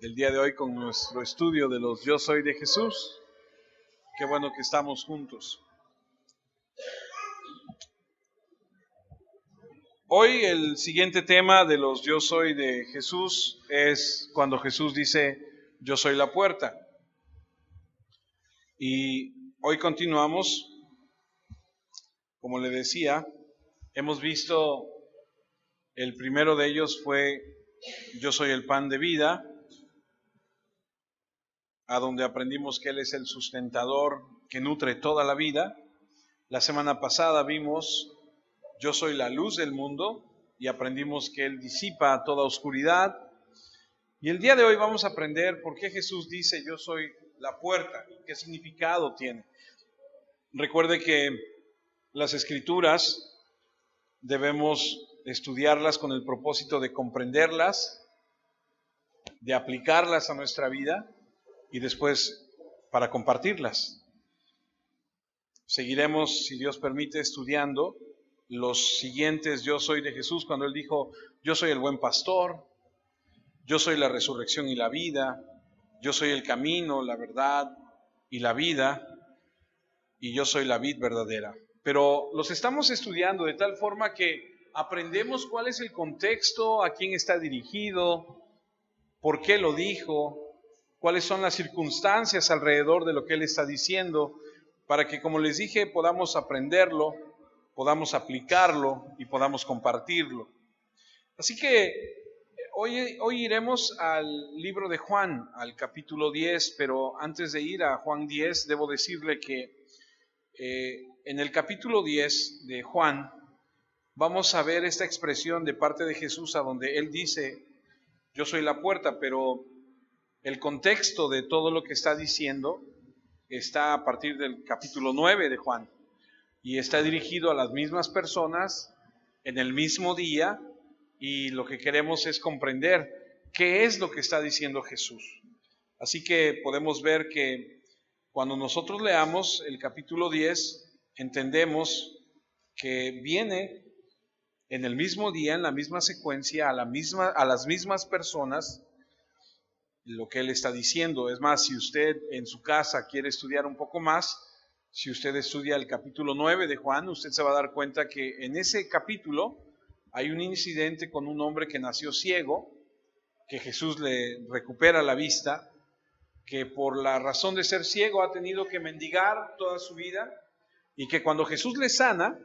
el día de hoy con nuestro estudio de los Yo Soy de Jesús. Qué bueno que estamos juntos. Hoy el siguiente tema de los Yo Soy de Jesús es cuando Jesús dice, yo soy la puerta. Y hoy continuamos, como le decía, hemos visto, el primero de ellos fue, yo soy el pan de vida, a donde aprendimos que Él es el sustentador que nutre toda la vida. La semana pasada vimos, yo soy la luz del mundo, y aprendimos que Él disipa toda oscuridad. Y el día de hoy vamos a aprender por qué Jesús dice, yo soy la puerta, qué significado tiene. Recuerde que las Escrituras debemos estudiarlas con el propósito de comprenderlas, de aplicarlas a nuestra vida y después para compartirlas. Seguiremos, si Dios permite, estudiando los siguientes yo soy de Jesús, cuando Él dijo, yo soy el buen pastor, yo soy la resurrección y la vida, yo soy el camino, la verdad y la vida, y yo soy la vid verdadera. Pero los estamos estudiando de tal forma que aprendemos cuál es el contexto, a quién está dirigido, por qué lo dijo, cuáles son las circunstancias alrededor de lo que Él está diciendo, para que, como les dije, podamos aprenderlo, podamos aplicarlo y podamos compartirlo. Así que hoy iremos al libro de Juan, al capítulo 10, pero antes de ir a Juan 10, debo decirle que en el capítulo 10 de Juan vamos a ver esta expresión de parte de Jesús a donde Él dice, yo soy la puerta, pero el contexto de todo lo que está diciendo está a partir del capítulo 9 de Juan y está dirigido a las mismas personas en el mismo día, y lo que queremos es comprender qué es lo que está diciendo Jesús. Así que podemos ver que cuando nosotros leamos el capítulo 10, entendemos que viene en el mismo día, en la misma secuencia, a las mismas personas, lo que Él está diciendo. Es más, si usted en su casa quiere estudiar un poco más, si usted estudia el capítulo 9 de Juan, usted se va a dar cuenta que en ese capítulo hay un incidente con un hombre que nació ciego, que Jesús le recupera la vista, que por la razón de ser ciego ha tenido que mendigar toda su vida, y que cuando Jesús le sana,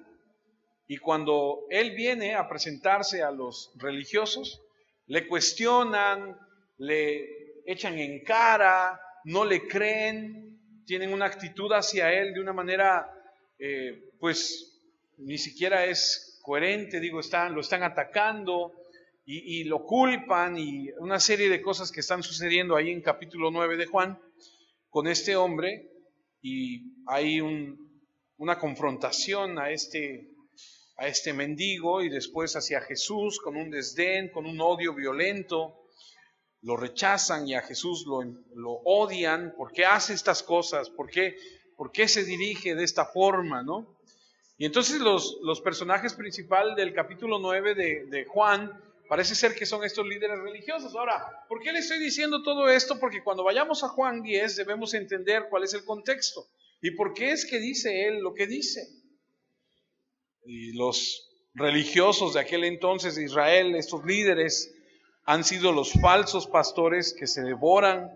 y cuando Él viene a presentarse a los religiosos, le cuestionan, le echan en cara, no le creen, tienen una actitud hacia Él de una manera, pues ni siquiera es coherente, lo están atacando y lo culpan, y una serie de cosas que están sucediendo ahí en capítulo 9 de Juan con este hombre, y hay una confrontación a este mendigo, y después hacia Jesús con un desdén, con un odio violento. Lo rechazan y a Jesús lo odian. ¿Por qué hace estas cosas? ¿Por qué se dirige de esta forma, no? Y entonces los personajes principales del capítulo 9 de Juan parece ser que son estos líderes religiosos. Ahora, ¿por qué le estoy diciendo todo esto? Porque cuando vayamos a Juan 10 debemos entender cuál es el contexto y por qué es que dice él lo que dice. Y los religiosos de aquel entonces de Israel, estos líderes, han sido los falsos pastores que se devoran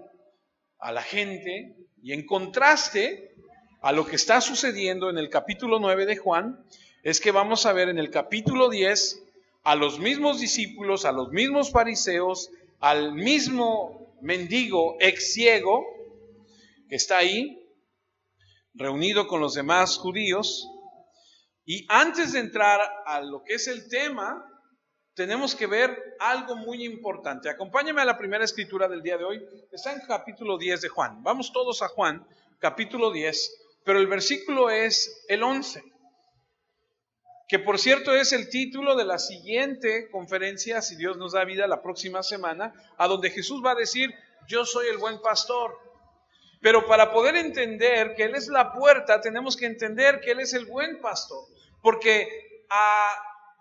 a la gente, y en contraste a lo que está sucediendo en el capítulo 9 de Juan, es que vamos a ver en el capítulo 10 a los mismos discípulos, a los mismos fariseos, al mismo mendigo ex ciego que está ahí, reunido con los demás judíos. Y antes de entrar a lo que es el tema, tenemos que ver algo muy importante. Acompáñame a la primera escritura del día de hoy. Está en capítulo 10 de Juan. Vamos todos a Juan, capítulo 10, pero el versículo es el 11, que por cierto es el título de la siguiente conferencia, si Dios nos da vida, la próxima semana, a donde Jesús va a decir, yo soy el buen pastor. Pero para poder entender que Él es la puerta, tenemos que entender que Él es el buen pastor, porque a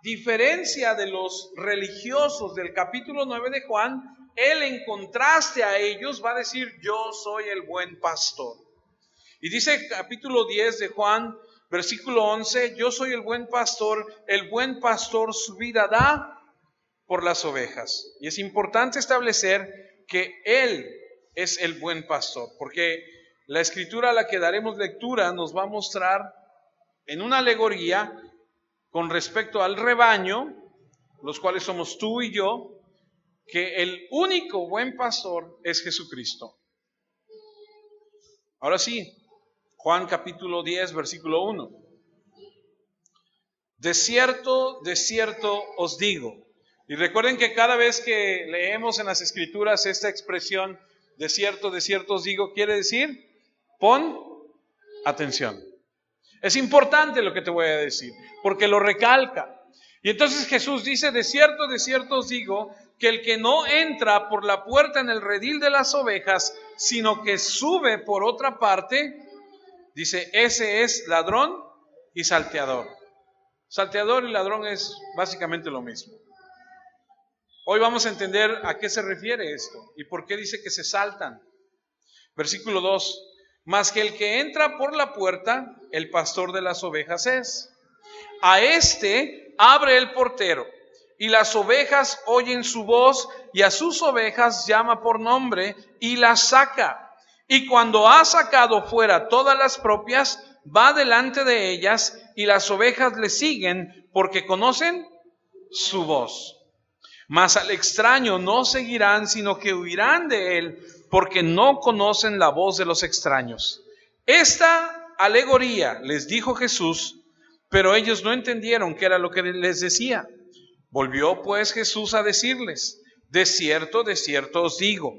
diferencia de los religiosos del capítulo 9 de Juan, Él, en contraste a ellos, va a decir: yo soy el buen pastor. Y dice capítulo 10 de Juan, versículo 11: yo soy el buen pastor su vida da por las ovejas. Y es importante establecer que Él es el buen pastor, porque la escritura a la que daremos lectura nos va a mostrar en una alegoría con respecto al rebaño, los cuales somos tú y yo, que el único buen pastor es Jesucristo. Ahora sí, Juan capítulo 10, versículo 1. De cierto os digo. Y recuerden que cada vez que leemos en las escrituras esta expresión, de cierto os digo, quiere decir: pon atención. Es importante lo que te voy a decir, porque lo recalca. Y entonces Jesús dice: de cierto os digo, que el que no entra por la puerta en el redil de las ovejas, sino que sube por otra parte, dice, ese es ladrón y salteador. Salteador y ladrón es básicamente lo mismo. Hoy vamos a entender a qué se refiere esto y por qué dice que se saltan. Versículo 2. Mas que el que entra por la puerta, el pastor de las ovejas es. A este abre el portero, y las ovejas oyen su voz, y a sus ovejas llama por nombre, y las saca. Y cuando ha sacado fuera todas las propias, va delante de ellas, y las ovejas le siguen, porque conocen su voz. Mas al extraño no seguirán, sino que huirán de él, porque no conocen la voz de los extraños. Esta alegoría les dijo Jesús, pero ellos no entendieron qué era lo que les decía. Volvió pues Jesús a decirles: de cierto os digo,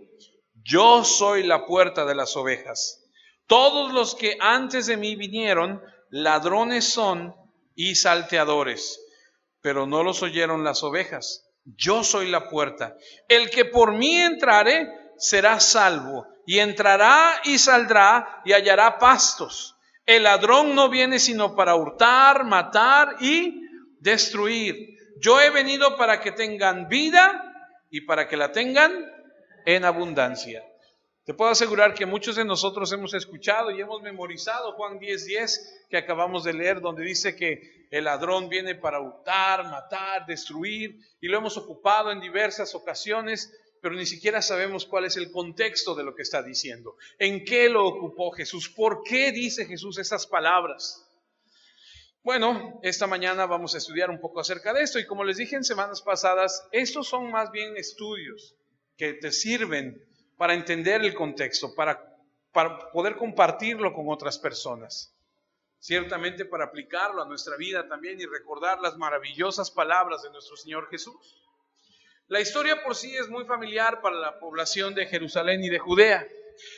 yo soy la puerta de las ovejas. Todos los que antes de mí vinieron, ladrones son y salteadores, pero no los oyeron las ovejas. Yo soy la puerta. El que por mí entrare será salvo, y entrará y saldrá y hallará pastos. El ladrón no viene sino para hurtar, matar y destruir. Yo he venido para que tengan vida y para que la tengan en abundancia. Te puedo asegurar que muchos de nosotros hemos escuchado y hemos memorizado Juan 10:10 que acabamos de leer, donde dice que el ladrón viene para hurtar, matar, destruir, y lo hemos ocupado en diversas ocasiones, pero ni siquiera sabemos cuál es el contexto de lo que está diciendo. ¿En qué lo ocupó Jesús? ¿Por qué dice Jesús esas palabras? Bueno, esta mañana vamos a estudiar un poco acerca de esto, y como les dije en semanas pasadas, estos son más bien estudios que te sirven para entender el contexto, para poder compartirlo con otras personas. Ciertamente para aplicarlo a nuestra vida también y recordar las maravillosas palabras de nuestro Señor Jesús. La historia por sí es muy familiar para la población de Jerusalén y de Judea.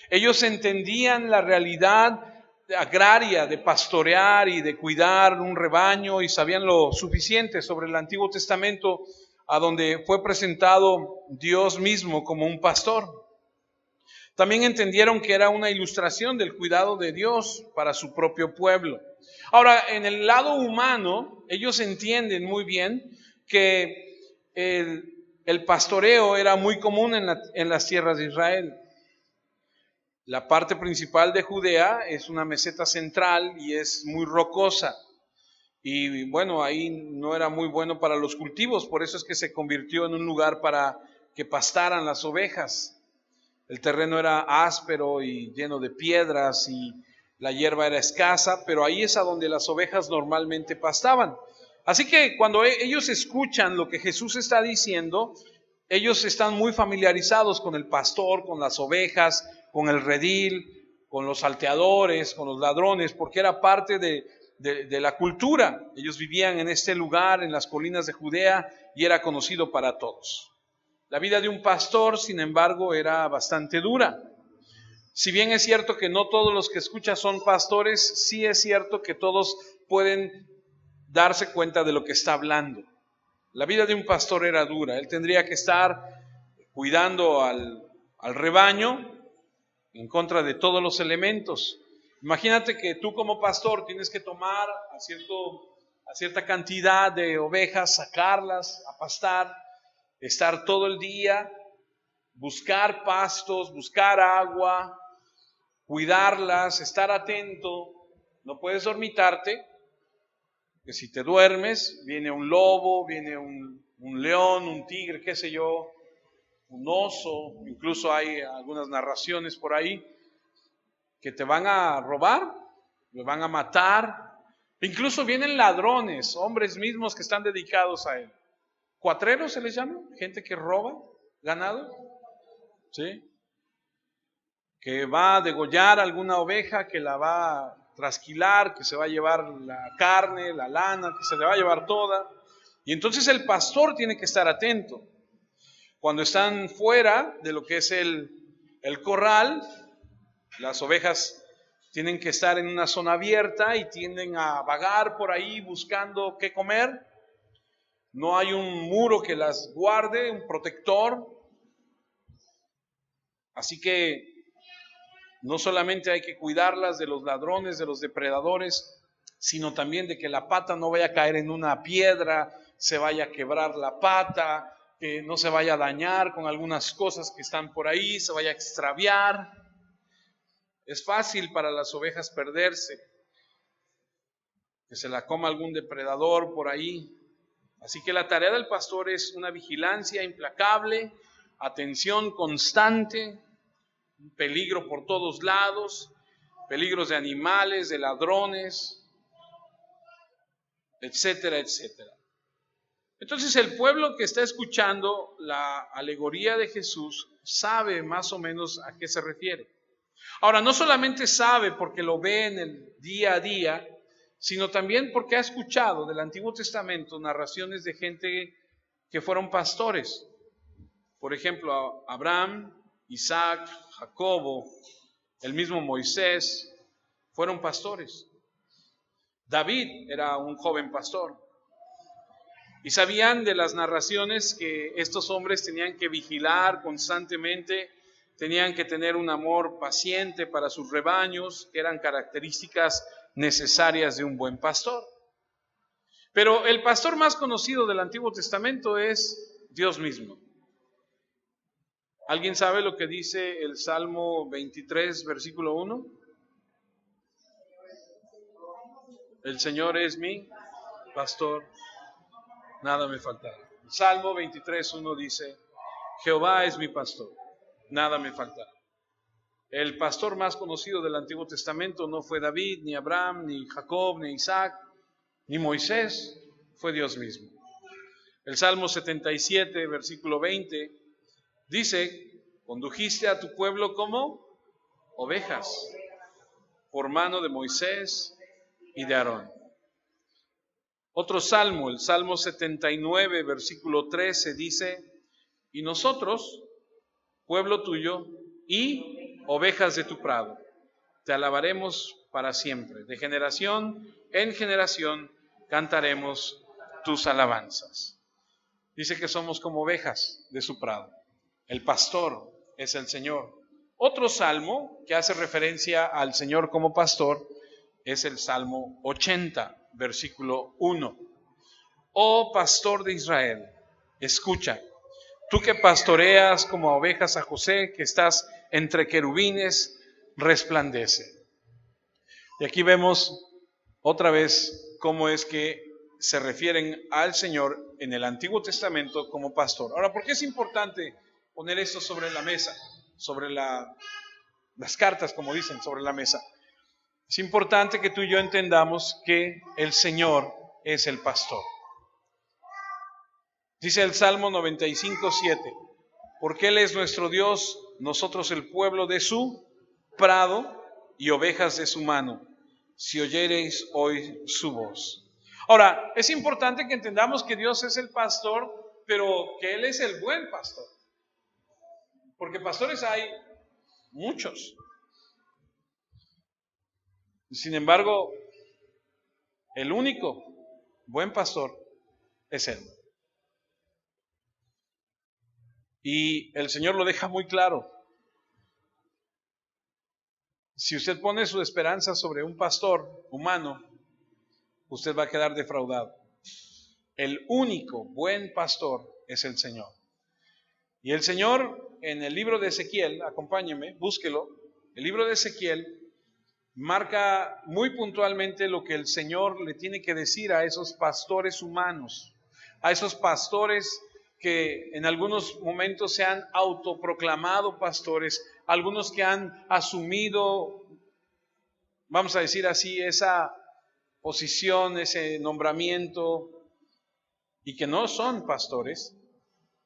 Ellos entendían la realidad agraria de pastorear y de cuidar un rebaño, y sabían lo suficiente sobre el Antiguo Testamento, a donde fue presentado Dios mismo como un pastor. También entendieron que era una ilustración del cuidado de Dios para su propio pueblo. Ahora, en el lado humano, ellos entienden muy bien que el pastoreo era muy común en las tierras de Israel. La parte principal de Judea es una meseta central y es muy rocosa. Y bueno, ahí no era muy bueno para los cultivos, por eso es que se convirtió en un lugar para que pastaran las ovejas. El terreno era áspero y lleno de piedras y la hierba era escasa, pero ahí es a donde las ovejas normalmente pastaban. Así que cuando ellos escuchan lo que Jesús está diciendo, ellos están muy familiarizados con el pastor, con las ovejas, con el redil, con los salteadores, con los ladrones, porque era parte de la cultura. Ellos vivían en este lugar, en las colinas de Judea, y era conocido para todos. La vida de un pastor, sin embargo, era bastante dura. Si bien es cierto que no todos los que escuchan son pastores, sí es cierto que todos pueden darse cuenta de lo que está hablando. La vida de un pastor era dura. Él tendría que estar cuidando al rebaño en contra de todos los elementos. Imagínate que tú como pastor tienes que tomar a cierta cantidad de ovejas, sacarlas a pastar, estar todo el día buscar pastos, buscar agua, cuidarlas, estar atento. No puedes dormitarte, que si te duermes, viene un lobo, viene un león, un tigre, qué sé yo, un oso, incluso hay algunas narraciones por ahí que te van a robar, te van a matar. Incluso vienen ladrones, hombres mismos que están dedicados a él. ¿Cuatreros se les llama? Gente que roba ganado, ¿sí? Que va a degollar alguna oveja, que la va a trasquilar, que se va a llevar la carne, la lana, que se le va a llevar toda. Y entonces el pastor tiene que estar atento. Cuando están fuera de lo que es el corral, las ovejas tienen que estar en una zona abierta y tienden a vagar por ahí buscando qué comer. No hay un muro que las guarde, un protector. Así que no solamente hay que cuidarlas de los ladrones, de los depredadores, sino también de que la pata no vaya a caer en una piedra, se vaya a quebrar la pata, que no se vaya a dañar con algunas cosas que están por ahí, se vaya a extraviar. Es fácil para las ovejas perderse, que se la coma algún depredador por ahí. Así que la tarea del pastor es una vigilancia implacable, atención constante, peligro por todos lados, peligros de animales, de ladrones, etcétera, etcétera. Entonces el pueblo que está escuchando la alegoría de Jesús sabe más o menos a qué se refiere. Ahora, no solamente sabe porque lo ve en el día a día, sino también porque ha escuchado del Antiguo Testamento narraciones de gente que fueron pastores. Por ejemplo, Abraham, Isaac, Jacobo, el mismo Moisés, fueron pastores. David era un joven pastor. Y sabían de las narraciones que estos hombres tenían que vigilar constantemente, tenían que tener un amor paciente para sus rebaños, que eran características necesarias de un buen pastor. Pero el pastor más conocido del Antiguo Testamento es Dios mismo. ¿Alguien sabe lo que dice el Salmo 23, versículo 1? El Señor es mi pastor, nada me faltará. El Salmo 23, 1 dice, Jehová es mi pastor, nada me faltará. El pastor más conocido del Antiguo Testamento no fue David, ni Abraham, ni Jacob, ni Isaac, ni Moisés, fue Dios mismo. El Salmo 77, versículo 20, dice, condujiste a tu pueblo como ovejas, por mano de Moisés y de Aarón. Otro salmo, el Salmo 79, versículo 13, dice, y nosotros, pueblo tuyo y ovejas de tu prado, te alabaremos para siempre. De generación en generación cantaremos tus alabanzas. Dice que somos como ovejas de su prado. El pastor es el Señor. Otro salmo que hace referencia al Señor como pastor es el Salmo 80, versículo 1. Oh pastor de Israel, escucha, tú que pastoreas como ovejas a José, que estás entre querubines, resplandece. Y aquí vemos otra vez cómo es que se refieren al Señor en el Antiguo Testamento como pastor. Ahora, ¿por qué es importante poner esto sobre la mesa, sobre las cartas, como dicen, sobre la mesa? Es importante que tú y yo entendamos que el Señor es el pastor. Dice el Salmo 95, 7, porque Él es nuestro Dios, nosotros el pueblo de su prado y ovejas de su mano, si oyereis hoy su voz. Ahora, es importante que entendamos que Dios es el pastor, pero que Él es el buen pastor. Porque pastores hay muchos. Sin embargo, el único buen pastor es Él. Y el Señor lo deja muy claro. Si usted pone su esperanza sobre un pastor humano, usted va a quedar defraudado. El único buen pastor es el Señor. Y el Señor en el libro de Ezequiel, acompáñenme, búsquelo, el libro de Ezequiel marca muy puntualmente lo que el Señor le tiene que decir a esos pastores humanos, a esos pastores que en algunos momentos se han autoproclamado pastores, algunos que han asumido, vamos a decir así, esa posición, ese nombramiento, y que no son pastores.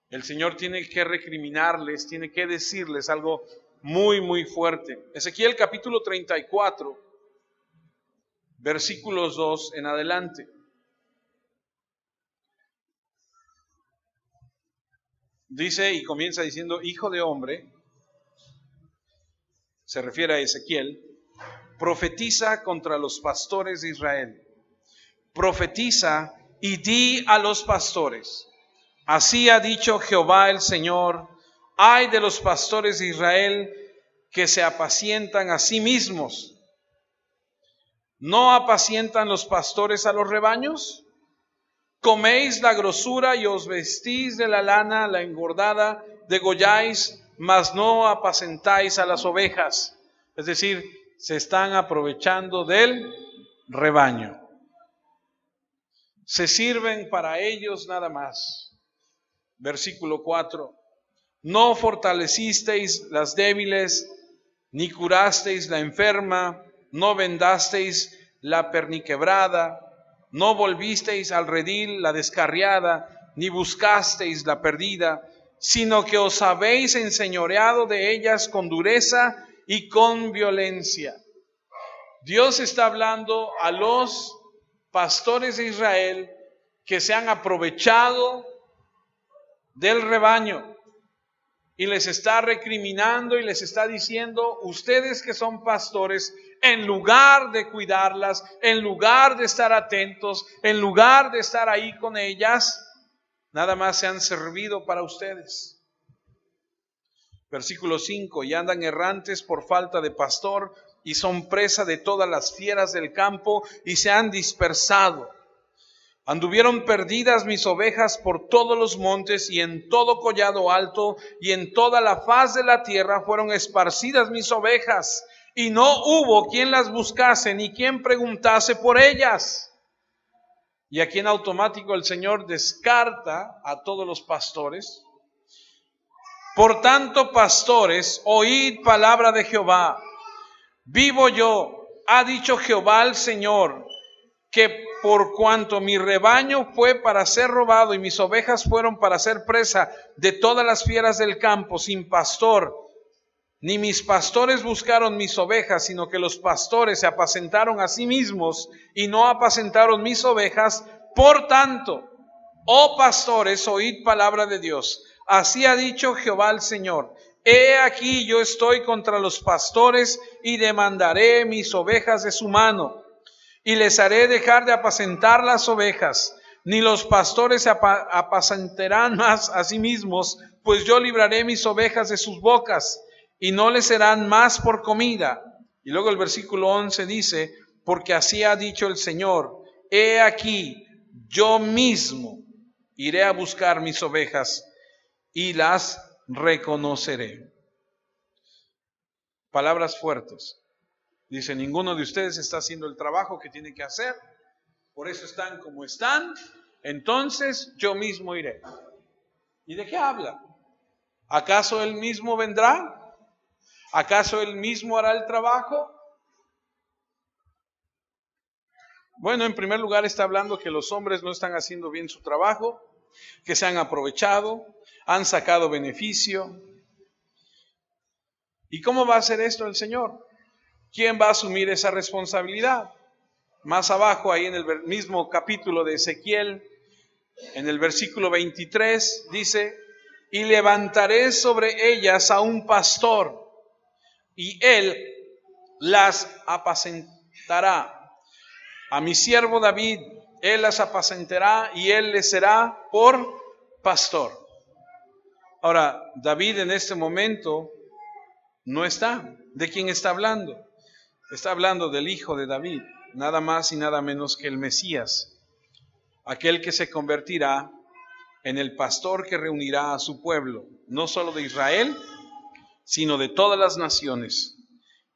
El Señor tiene que recriminarles, tiene que decirles algo muy, muy fuerte. Ezequiel capítulo 34, versículos 2 en adelante. Dice y comienza diciendo: hijo de hombre, se refiere a Ezequiel, profetiza contra los pastores de Israel. Profetiza y di a los pastores: así ha dicho Jehová el Señor, ay de los pastores de Israel que se apacientan a sí mismos. ¿No apacientan los pastores a los rebaños? Coméis la grosura y os vestís de la lana, la engordada, degolláis, mas no apacentáis a las ovejas. Es decir, se están aprovechando del rebaño. Se sirven para ellos nada más. Versículo 4. No fortalecisteis las débiles, ni curasteis la enferma, no vendasteis la perniquebrada, no volvisteis al redil la descarriada, ni buscasteis la perdida, sino que os habéis enseñoreado de ellas con dureza y con violencia. Dios está hablando a los pastores de Israel que se han aprovechado del rebaño y les está recriminando y les está diciendo: ustedes que son pastores, en lugar de cuidarlas, en lugar de estar atentos, en lugar de estar ahí con ellas, nada más se han servido para ustedes. Versículo 5, y andan errantes por falta de pastor, y son presa de todas las fieras del campo, y se han dispersado. Anduvieron perdidas mis ovejas por todos los montes, y en todo collado alto, y en toda la faz de la tierra fueron esparcidas mis ovejas, y no hubo quien las buscase, ni quien preguntase por ellas. Y aquí en automático el Señor descarta a todos los pastores. Por tanto, pastores, oíd palabra de Jehová. Vivo yo, ha dicho Jehová el Señor, que por cuanto mi rebaño fue para ser robado y mis ovejas fueron para ser presa de todas las fieras del campo sin pastor, ni mis pastores buscaron mis ovejas, sino que los pastores se apacentaron a sí mismos y no apacentaron mis ovejas. Por tanto, oh pastores, oíd palabra de Dios. Así ha dicho Jehová el Señor: he aquí yo estoy contra los pastores y demandaré mis ovejas de su mano, y les haré dejar de apacentar las ovejas, ni los pastores se apacentarán más a sí mismos, pues yo libraré mis ovejas de sus bocas, y no les serán más por comida. Y luego el versículo 11 dice: porque así ha dicho el Señor: he aquí yo mismo iré a buscar mis ovejas y las reconoceré. Palabras fuertes. Dice: ninguno de ustedes está haciendo el trabajo que tiene que hacer, por eso están como están, entonces yo mismo iré. ¿Y de qué habla? ¿Acaso él mismo vendrá? ¿Acaso él mismo hará el trabajo? Bueno, en primer lugar está hablando que los hombres no están haciendo bien su trabajo, que se han aprovechado, han sacado beneficio. ¿Y cómo va a hacer esto el Señor? ¿Quién va a asumir esa responsabilidad? Más abajo, ahí en el mismo capítulo de Ezequiel, en el versículo 23, dice: y levantaré sobre ellas a un pastor, y él las apacentará. A mi siervo David, él las apacentará, y él les será por pastor. Ahora, David en este momento no está. ¿De quién está hablando? Está hablando del hijo de David, nada más y nada menos que el Mesías, aquel que se convertirá en el pastor que reunirá a su pueblo, no solo de Israel, sino de todas las naciones,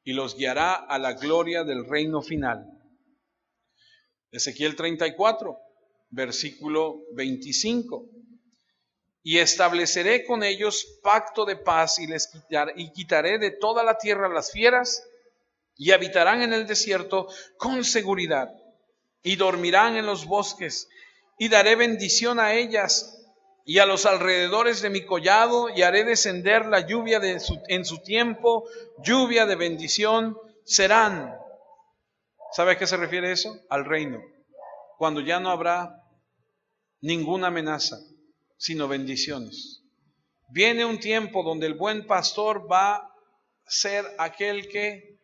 y los guiará a la gloria del reino final. Ezequiel 34, versículo 25. Y estableceré con ellos pacto de paz y quitaré de toda la tierra las fieras, y habitarán en el desierto con seguridad, y dormirán en los bosques, y daré bendición a ellas y a los alrededores de mi collado, y haré descender la lluvia en su tiempo, lluvia de bendición serán. ¿Sabe a qué se refiere eso? Al reino, cuando ya no habrá ninguna amenaza, sino bendiciones. Viene un tiempo donde el buen pastor va a ser aquel que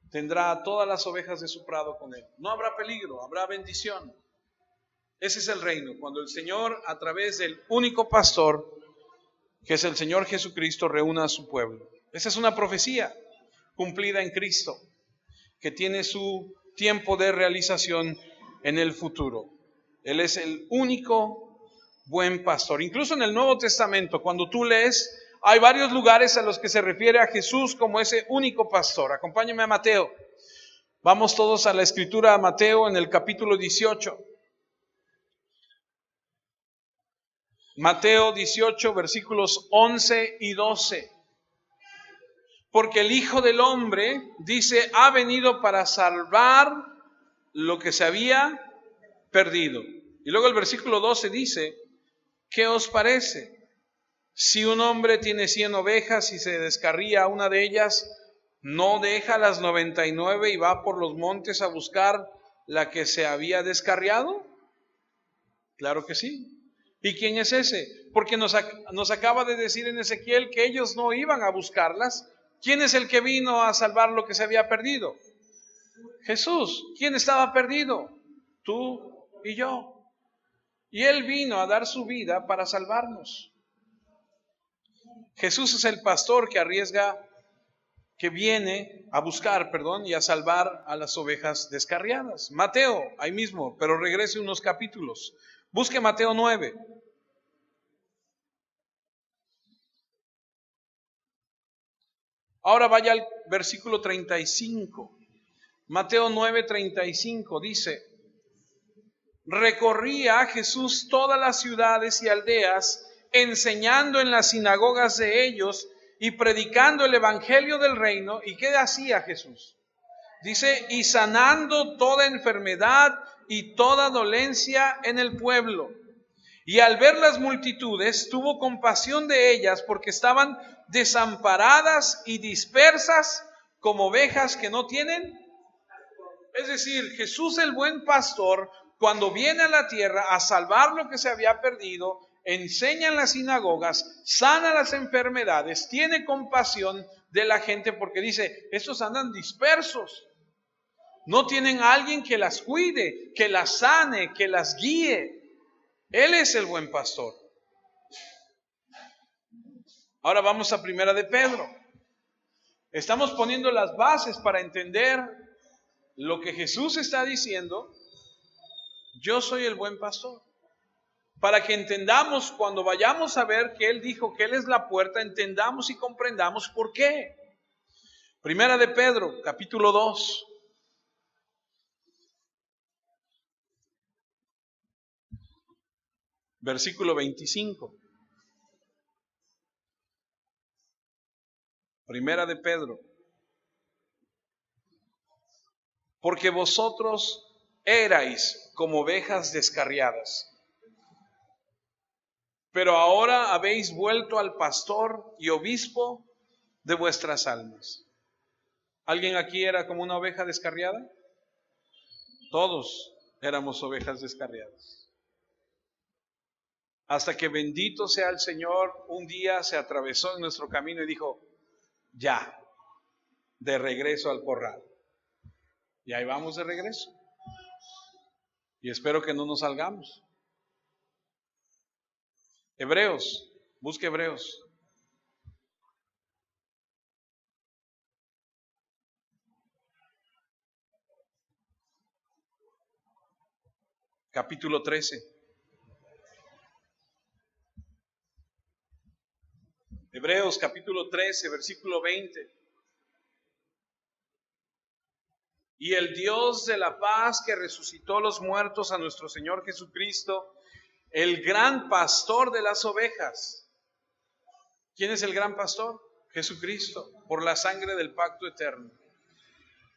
tendrá a todas las ovejas de su prado con él. No habrá peligro, habrá bendición. Ese es el reino, cuando el Señor, a través del único pastor, que es el Señor Jesucristo, reúna a su pueblo. Esa es una profecía cumplida en Cristo, que tiene su tiempo de realización en el futuro. Él es el único buen pastor. Incluso en el Nuevo Testamento, cuando tú lees, hay varios lugares a los que se refiere a Jesús como ese único pastor. Acompáñame a Mateo. Vamos todos a la escritura, a Mateo en el capítulo 18. Mateo 18, versículos 11 y 12. Porque el Hijo del Hombre, dice, ha venido para salvar lo que se había perdido. Y luego el versículo 12 dice, ¿qué os parece? Si un hombre tiene 100 ovejas y se descarría una de ellas, ¿no deja las 99 y va por los montes a buscar la que se había descarriado? Claro que sí. ¿Y quién es ese? Porque nos acaba de decir en Ezequiel que ellos no iban a buscarlas. ¿Quién es el que vino a salvar lo que se había perdido? Jesús. ¿Quién estaba perdido? Tú y yo. Y Él vino a dar su vida para salvarnos. Jesús es el pastor que viene a buscar, y a salvar a las ovejas descarriadas. Mateo, ahí mismo, pero regrese unos capítulos. Busque Mateo 9. Ahora vaya al versículo 35. Mateo 9:35 dice, recorría Jesús todas las ciudades y aldeas, enseñando en las sinagogas de ellos y predicando el evangelio del reino. ¿Y qué hacía Jesús? Dice, y sanando toda enfermedad y toda dolencia en el pueblo. Y al ver las multitudes, tuvo compasión de ellas, porque estaban desamparadas y dispersas como ovejas que no tienen. Es decir, Jesús el buen pastor, cuando viene a la tierra a salvar lo que se había perdido, enseña en las sinagogas, sana las enfermedades, tiene compasión de la gente, porque dice, estos andan dispersos. No tienen a alguien que las cuide, que las sane, que las guíe. Él es el buen pastor. Ahora vamos a Primera de Pedro. Estamos poniendo las bases para entender lo que Jesús está diciendo. Yo soy el buen pastor. Para que entendamos, cuando vayamos a ver que Él dijo que Él es la puerta, entendamos y comprendamos por qué. Primera de Pedro, capítulo 2. Versículo 25. Primera de Pedro. Porque vosotros erais como ovejas descarriadas, pero ahora habéis vuelto al pastor y obispo de vuestras almas. ¿Alguien aquí era como una oveja descarriada? Todos éramos ovejas descarriadas. Hasta que, bendito sea el Señor, un día se atravesó en nuestro camino y dijo, ya, de regreso al corral. Y ahí vamos de regreso. Y espero que no nos salgamos. Hebreos, busque Hebreos. Capítulo 13. Hebreos capítulo 13, versículo 20. Y el Dios de la paz que resucitó los muertos a nuestro Señor Jesucristo, el gran pastor de las ovejas. ¿Quién es el gran pastor? Jesucristo, por la sangre del pacto eterno.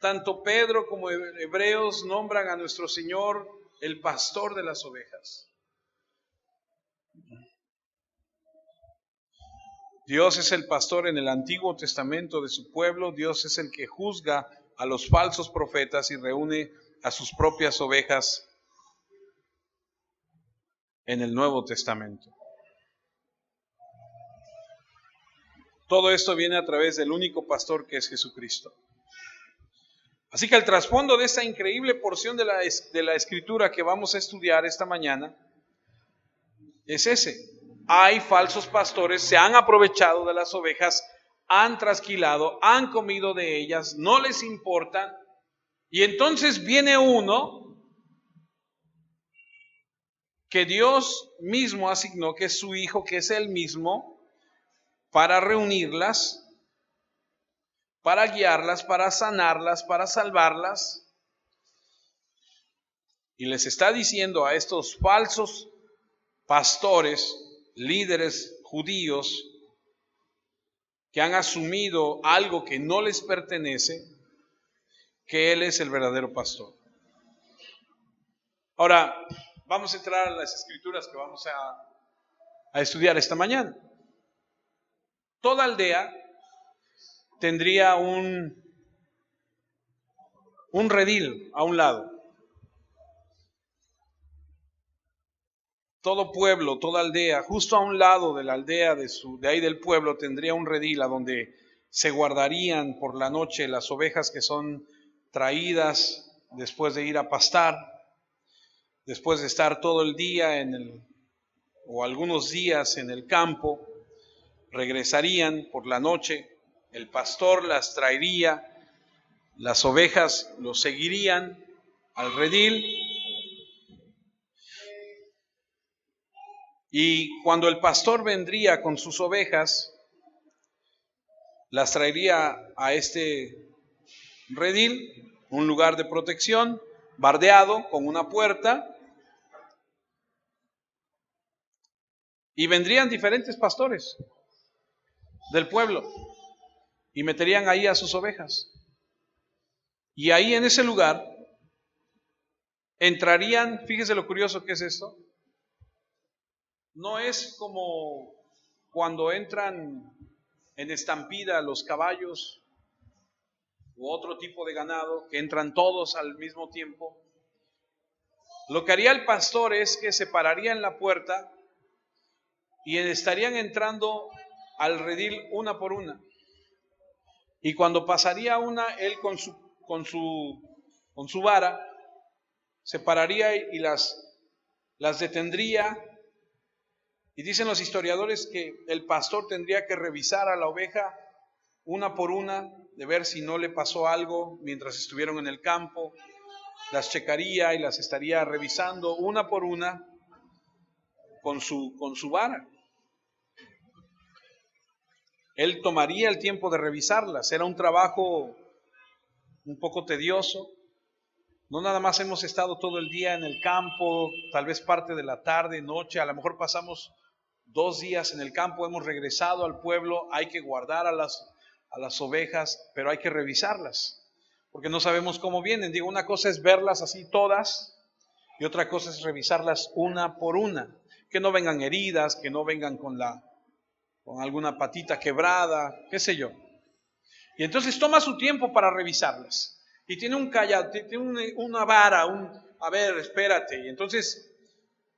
Tanto Pedro como Hebreos nombran a nuestro Señor el pastor de las ovejas. Dios es el pastor en el Antiguo Testamento de su pueblo. Dios es el que juzga a los falsos profetas y reúne a sus propias ovejas en el Nuevo Testamento. Todo esto viene a través del único pastor que es Jesucristo. Así que el trasfondo de esta increíble porción de la Escritura que vamos a estudiar esta mañana es ese. Hay falsos pastores, se han aprovechado de las ovejas, han trasquilado, han comido de ellas, no les importan. Y entonces viene uno que Dios mismo asignó, que es su Hijo, que es Él mismo, para reunirlas, para guiarlas, para sanarlas, para salvarlas. Y les está diciendo a estos falsos pastores, líderes judíos, que han asumido algo que no les pertenece, que Él es el verdadero pastor. Ahora, vamos a entrar a las escrituras que vamos a estudiar esta mañana. Toda aldea tendría un redil a un lado. Todo pueblo, toda aldea, justo a un lado de la aldea de ahí del pueblo, tendría un redil a donde se guardarían por la noche las ovejas que son traídas después de ir a pastar, después de estar todo el día o algunos días en el campo, regresarían por la noche, el pastor las traería, las ovejas los seguirían al redil. Y cuando el pastor vendría con sus ovejas, las traería a este redil, un lugar de protección, bardeado con una puerta, y vendrían diferentes pastores del pueblo y meterían ahí a sus ovejas. Y ahí en ese lugar entrarían, fíjese lo curioso que es esto, no es como cuando entran en estampida los caballos u otro tipo de ganado, que entran todos al mismo tiempo. Lo que haría el pastor es que se pararía en la puerta y estarían entrando al redil una por una. Y cuando pasaría una, él con su vara, se pararía y las detendría. Y dicen los historiadores que el pastor tendría que revisar a la oveja una por una, de ver si no le pasó algo mientras estuvieron en el campo. Las checaría y las estaría revisando una por una con su vara. Él tomaría el tiempo de revisarlas. Era un trabajo un poco tedioso. No nada más hemos estado todo el día en el campo, tal vez parte de la tarde, noche, a lo mejor pasamos 2 días en el campo, hemos regresado al pueblo, hay que guardar a las ovejas, pero hay que revisarlas, porque no sabemos cómo vienen. Digo, una cosa es verlas así todas, y otra cosa es revisarlas una por una, que no vengan heridas, que no vengan con alguna patita quebrada, qué sé yo. Y entonces toma su tiempo para revisarlas. Y tiene un callado, tiene una vara, a ver, espérate. Y entonces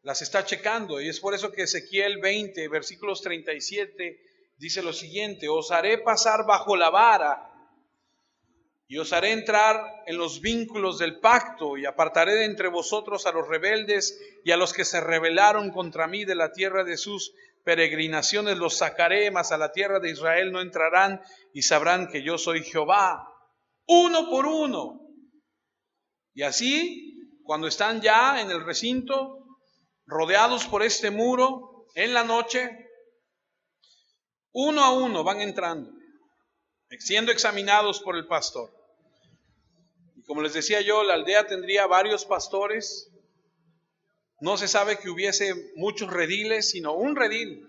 las está checando. Y es por eso que Ezequiel 20, versículos 37, dice lo siguiente: os haré pasar bajo la vara y os haré entrar en los vínculos del pacto, y apartaré de entre vosotros a los rebeldes y a los que se rebelaron contra mí de la tierra de sus peregrinaciones, los sacaré, mas a la tierra de Israel no entrarán, y sabrán que yo soy Jehová. Uno por uno. Y así, cuando están ya en el recinto, rodeados por este muro, en la noche, Uno a uno van entrando, siendo examinados por el pastor. Y como les decía yo, la aldea tendría varios pastores. No se sabe que hubiese muchos rediles, sino un redil.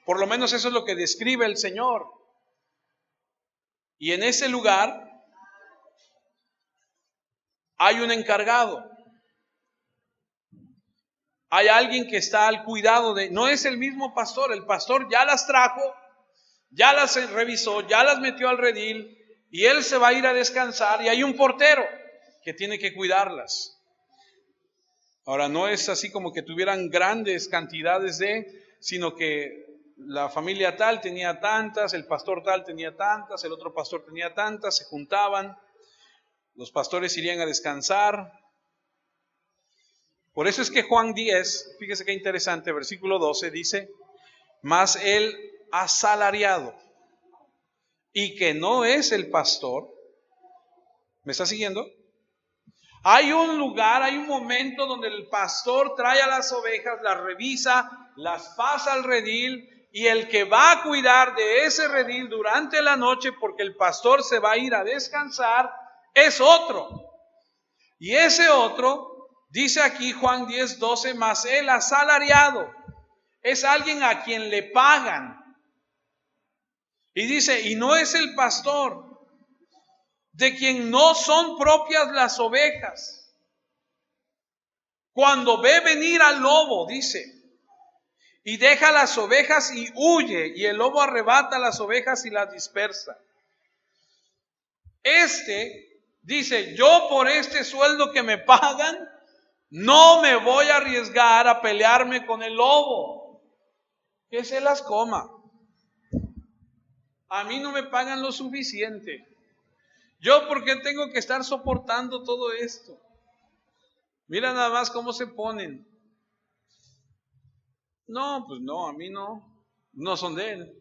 Por lo menos eso es lo que describe el Señor. Y en ese lugar hay un encargado. Hay alguien que está al cuidado de... No es el mismo pastor, el pastor ya las trajo, ya las revisó, ya las metió al redil y él se va a ir a descansar y hay un portero que tiene que cuidarlas. Ahora, no es así como que tuvieran grandes cantidades sino que la familia tal tenía tantas, el pastor tal tenía tantas, el otro pastor tenía tantas, se juntaban, los pastores irían a descansar. Por eso es que Juan 10, fíjese qué interesante, versículo 12 dice, mas el asalariado y que no es el pastor, ¿me está siguiendo? Hay un lugar, hay un momento donde el pastor trae a las ovejas, las revisa, las pasa al redil y el que va a cuidar de ese redil durante la noche, porque el pastor se va a ir a descansar, es otro. Y ese otro, dice aquí Juan 10, 12, más el asalariado, es alguien a quien le pagan. Y dice, y no es el pastor, de quien no son propias las ovejas. Cuando ve venir al lobo, dice, y deja las ovejas y huye, y el lobo arrebata las ovejas y las dispersa. Dice, yo por este sueldo que me pagan, no me voy a arriesgar a pelearme con el lobo, que se las coma. A mí no me pagan lo suficiente. ¿Yo por qué tengo que estar soportando todo esto? Mira nada más cómo se ponen. No, pues no, a mí no. No son de él.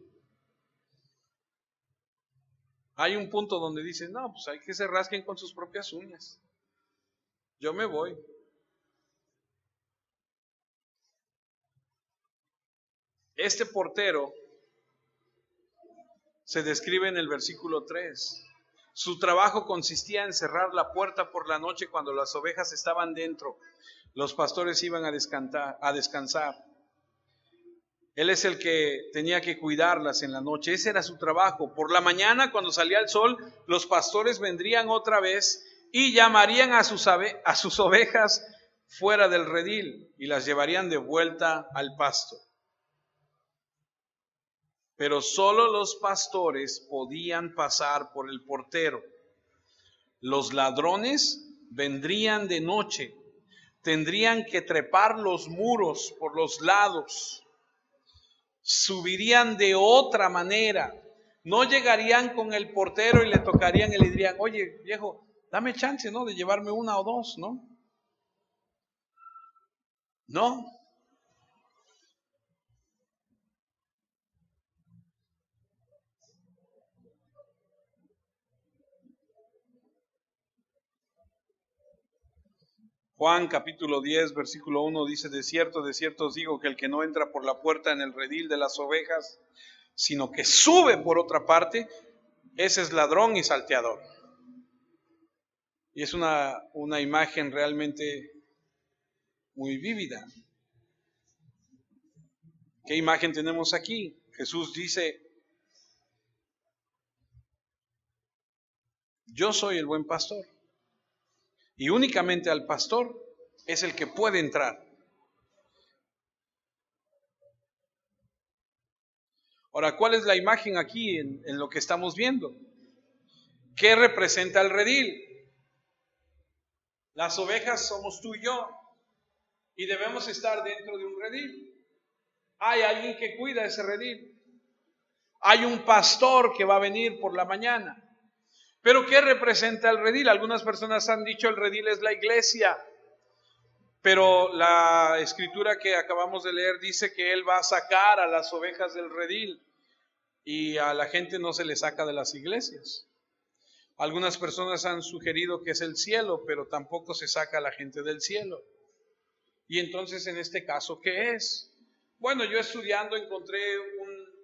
Hay un punto donde dicen, no, pues hay que se rasquen con sus propias uñas. Yo me voy. Este portero se describe en el versículo 3. Su trabajo consistía en cerrar la puerta por la noche cuando las ovejas estaban dentro. Los pastores iban a descansar. Él es el que tenía que cuidarlas en la noche. Ese era su trabajo. Por la mañana, cuando salía el sol, los pastores vendrían otra vez y llamarían a sus ovejas fuera del redil y las llevarían de vuelta al pasto. Pero solo los pastores podían pasar por el portero. Los ladrones vendrían de noche, tendrían que trepar los muros por los lados, subirían de otra manera, no llegarían con el portero y le tocarían y le dirían, oye viejo, dame chance, ¿no? De llevarme una o dos, ¿no? No. Juan capítulo 10, versículo 1 dice, de cierto os digo que el que no entra por la puerta en el redil de las ovejas, sino que sube por otra parte, ese es ladrón y salteador. Y es una imagen realmente muy vívida. ¿Qué imagen tenemos aquí? Jesús dice, yo soy el buen pastor. Y únicamente al pastor es el que puede entrar. Ahora, ¿cuál es la imagen aquí en lo que estamos viendo? ¿Qué representa el redil? Las ovejas somos tú y yo y debemos estar dentro de un redil. Hay alguien que cuida ese redil. Hay un pastor que va a venir por la mañana. Pero ¿qué representa el redil? Algunas personas han dicho el redil es la iglesia. Pero la escritura que acabamos de leer dice que Él va a sacar a las ovejas del redil y a la gente no se le saca de las iglesias. Algunas personas han sugerido que es el cielo, pero tampoco se saca a la gente del cielo. Y entonces en este caso, ¿qué es? Bueno, yo estudiando encontré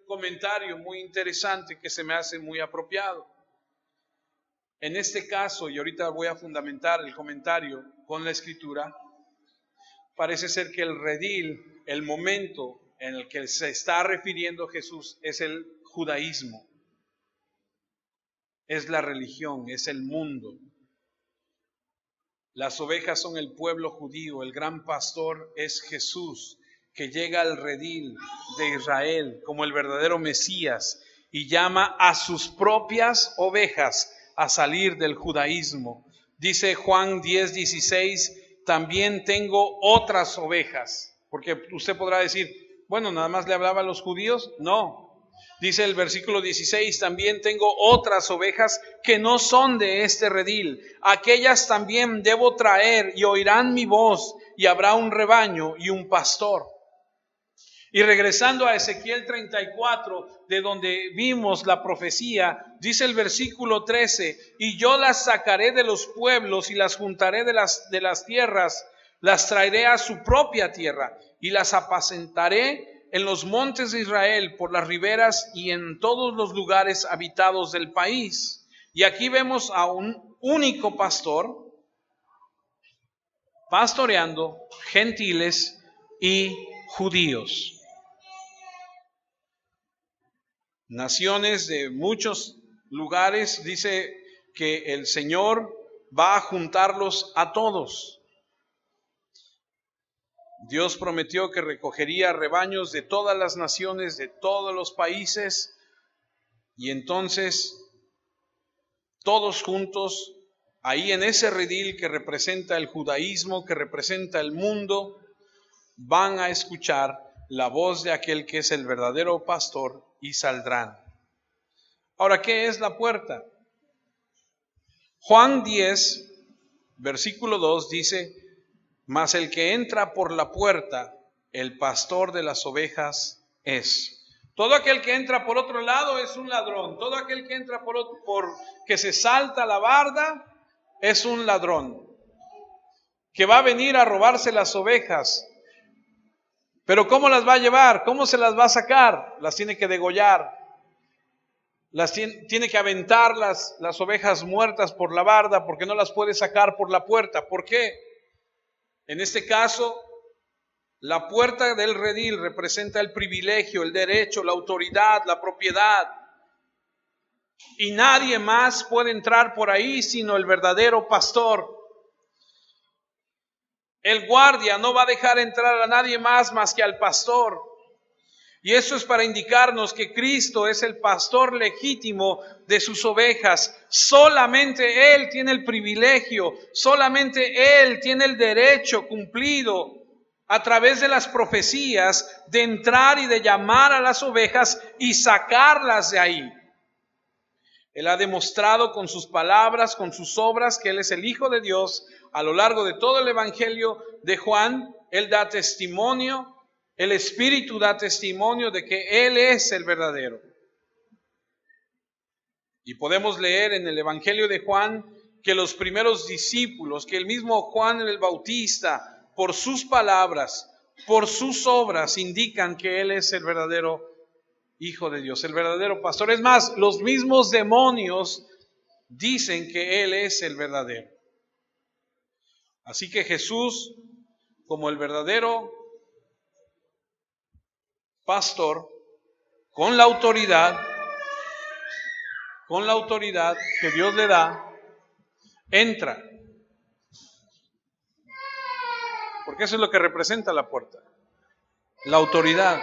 comentario muy interesante que se me hace muy apropiado. En este caso, y ahorita voy a fundamentar el comentario con la escritura, parece ser que el redil, el momento en el que se está refiriendo Jesús es el judaísmo, es la religión, es el mundo. Las ovejas son el pueblo judío, el gran pastor es Jesús, que llega al redil de Israel como el verdadero Mesías y llama a sus propias ovejas a salir del judaísmo. Dice Juan 10:16, también tengo otras ovejas, porque usted podrá decir, bueno, nada más le hablaba a los judíos. No. Dice el versículo 16, también tengo otras ovejas que no son de este redil. Aquellas también debo traer y oirán mi voz y habrá un rebaño y un pastor. Y regresando a Ezequiel 34, de donde vimos la profecía, dice el versículo 13, y yo las sacaré de los pueblos y las juntaré de las tierras, las traeré a su propia tierra y las apacentaré en los montes de Israel, por las riberas y en todos los lugares habitados del país. Y aquí vemos a un único pastor pastoreando gentiles y judíos. Naciones de muchos lugares, dice que el Señor va a juntarlos a todos. Dios prometió que recogería rebaños de todas las naciones, de todos los países, y entonces todos juntos, ahí en ese redil que representa el judaísmo, que representa el mundo, van a escuchar la voz de aquel que es el verdadero pastor y saldrán. Ahora, ¿qué es la puerta? Juan 10, versículo 2 dice, mas el que entra por la puerta, el pastor de las ovejas es. Todo aquel que entra por otro lado es un ladrón. Todo aquel que entra por que se salta la barda es un ladrón, que va a venir a robarse las ovejas. Pero ¿cómo las va a llevar? ¿Cómo se las va a sacar? Las tiene que degollar. Tiene que aventar las ovejas muertas por la barda, porque no las puede sacar por la puerta. ¿Por qué? En este caso, la puerta del redil representa el privilegio, el derecho, la autoridad, la propiedad. Y nadie más puede entrar por ahí sino el verdadero pastor. El guardia no va a dejar entrar a nadie más que al pastor. Y eso es para indicarnos que Cristo es el pastor legítimo de sus ovejas. Solamente Él tiene el privilegio, solamente Él tiene el derecho cumplido a través de las profecías de entrar y de llamar a las ovejas y sacarlas de ahí. Él ha demostrado con sus palabras, con sus obras, que Él es el Hijo de Dios. A lo largo de todo el Evangelio de Juan, Él da testimonio. El Espíritu da testimonio de que Él es el verdadero. Y podemos leer en el Evangelio de Juan que los primeros discípulos, que el mismo Juan el Bautista, por sus palabras, por sus obras, indican que Él es el verdadero Hijo de Dios, el verdadero pastor. Es más, los mismos demonios dicen que Él es el verdadero. Así que Jesús, como el verdadero pastor, con la autoridad que Dios le da, entra. Porque eso es lo que representa la puerta, la autoridad.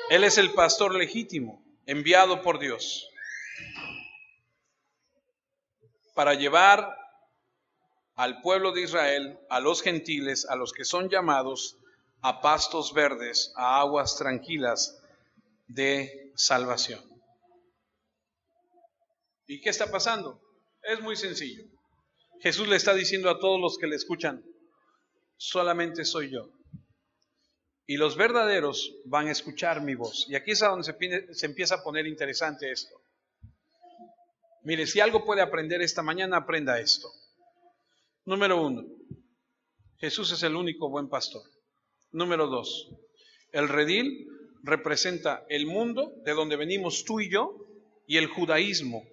Él es el pastor legítimo, enviado por Dios, para llevar al pueblo de Israel, a los gentiles, a los que son llamados a pastos verdes, a aguas tranquilas de salvación. ¿Y qué está pasando? Es muy sencillo. Jesús le está diciendo a todos los que le escuchan, solamente soy yo. Y los verdaderos van a escuchar mi voz. Y aquí es a donde se empieza a poner interesante esto. Mire, si algo puede aprender esta mañana, aprenda esto. Número 1, Jesús es el único buen pastor. Número 2, El redil representa el mundo de donde venimos tú y yo y el judaísmo,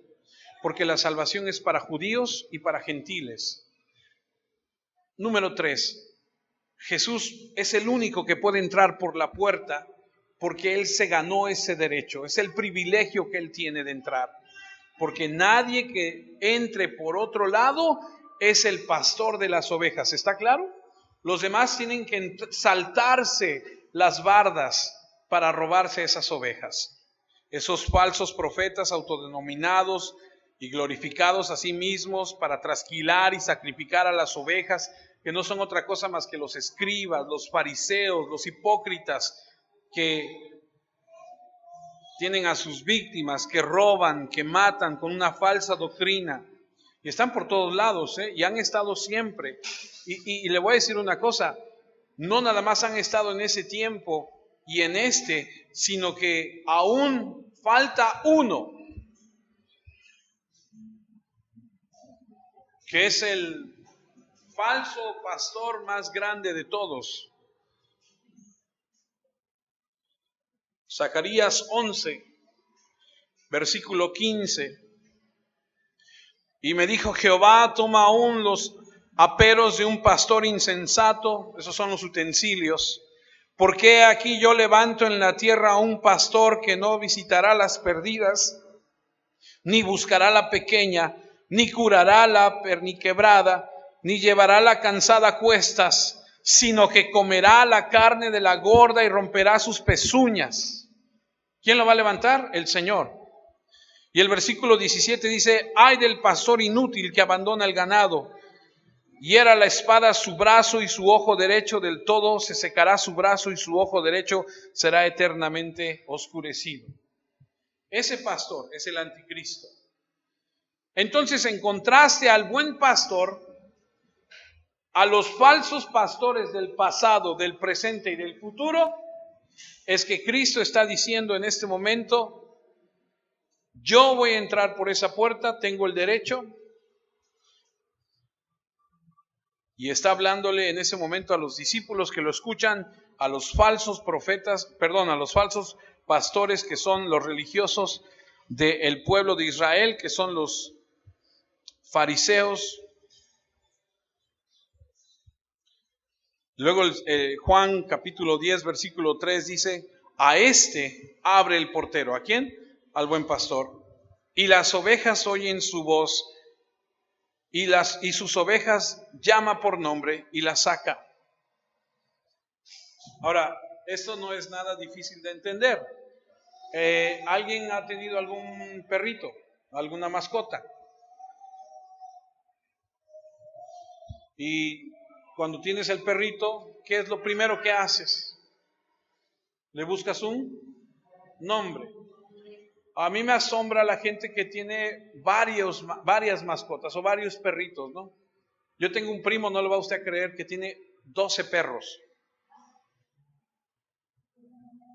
porque la salvación es para judíos y para gentiles. Número 3, Jesús es el único que puede entrar por la puerta porque Él se ganó ese derecho, es el privilegio que Él tiene de entrar, porque nadie que entre por otro lado es el pastor de las ovejas, ¿está claro? Los demás tienen que saltarse las bardas para robarse esas ovejas. Esos falsos profetas autodenominados y glorificados a sí mismos para trasquilar y sacrificar a las ovejas, que no son otra cosa más que los escribas, los fariseos, los hipócritas que tienen a sus víctimas, que roban, que matan con una falsa doctrina. Y están por todos lados, y han estado siempre. Y le voy a decir una cosa, no nada más han estado en ese tiempo y en este, sino que aún falta uno, que es el falso pastor más grande de todos. Zacarías 11, versículo 15. Y me dijo Jehová, toma aún los aperos de un pastor insensato, esos son los utensilios, porque aquí yo levanto en la tierra a un pastor que no visitará las perdidas, ni buscará la pequeña, ni curará la perniquebrada, ni llevará la cansada a cuestas, sino que comerá la carne de la gorda y romperá sus pezuñas. ¿Quién lo va a levantar? El Señor. Y el versículo 17 dice, ay del pastor inútil que abandona el ganado, hiera la espada su brazo y su ojo derecho del todo se secará su brazo y su ojo derecho será eternamente oscurecido. Ese pastor es el anticristo. Entonces, en contraste al buen pastor, a los falsos pastores del pasado, del presente y del futuro, es que Cristo está diciendo en este momento, yo voy a entrar por esa puerta, tengo el derecho. Y está hablándole en ese momento a los discípulos que lo escuchan, a los falsos profetas, a los falsos pastores que son los religiosos del pueblo de Israel, que son los fariseos. Luego Juan capítulo 10 versículo 3 dice, a este abre el portero. ¿A quién? Al buen pastor. Y las ovejas oyen su voz y sus ovejas llama por nombre y las saca. Ahora, esto no es nada difícil de entender. ¿Alguien ha tenido algún perrito, alguna mascota? Y cuando tienes el perrito, ¿qué es lo primero que haces? Le buscas un nombre. A mí me asombra la gente que tiene varias mascotas o varios perritos, ¿no? Yo tengo un primo, no lo va usted a creer, que tiene 12 perros.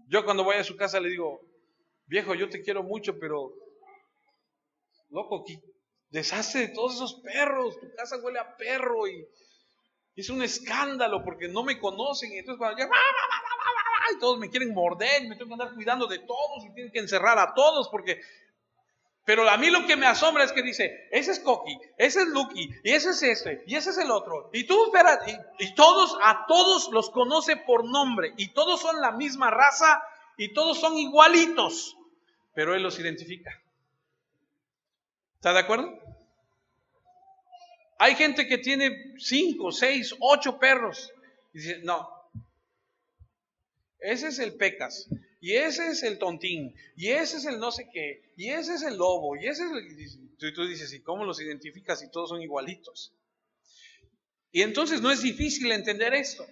Yo cuando voy a su casa le digo, viejo, yo te quiero mucho, pero loco, deshazte de todos esos perros, tu casa huele a perro y es un escándalo porque no me conocen y entonces cuando ya y todos me quieren morder, me tengo que andar cuidando de todos y tienen que encerrar a todos porque... Pero a mí lo que me asombra es que dice, ese es Coqui, ese es Lucky, y ese es este, y ese es el otro. Y tú, espérate, y todos, a todos los conoce por nombre, y todos son la misma raza, y todos son igualitos, pero él los identifica. ¿Está de acuerdo? Hay gente que tiene 5, 6, 8 perros, y dice, no, ese es el Pecas, y ese es el Tontín, y ese es el no sé qué, y ese es el Lobo, y ese es el... Y tú dices, ¿y cómo los identificas si todos son igualitos? Y entonces no es difícil entender esto.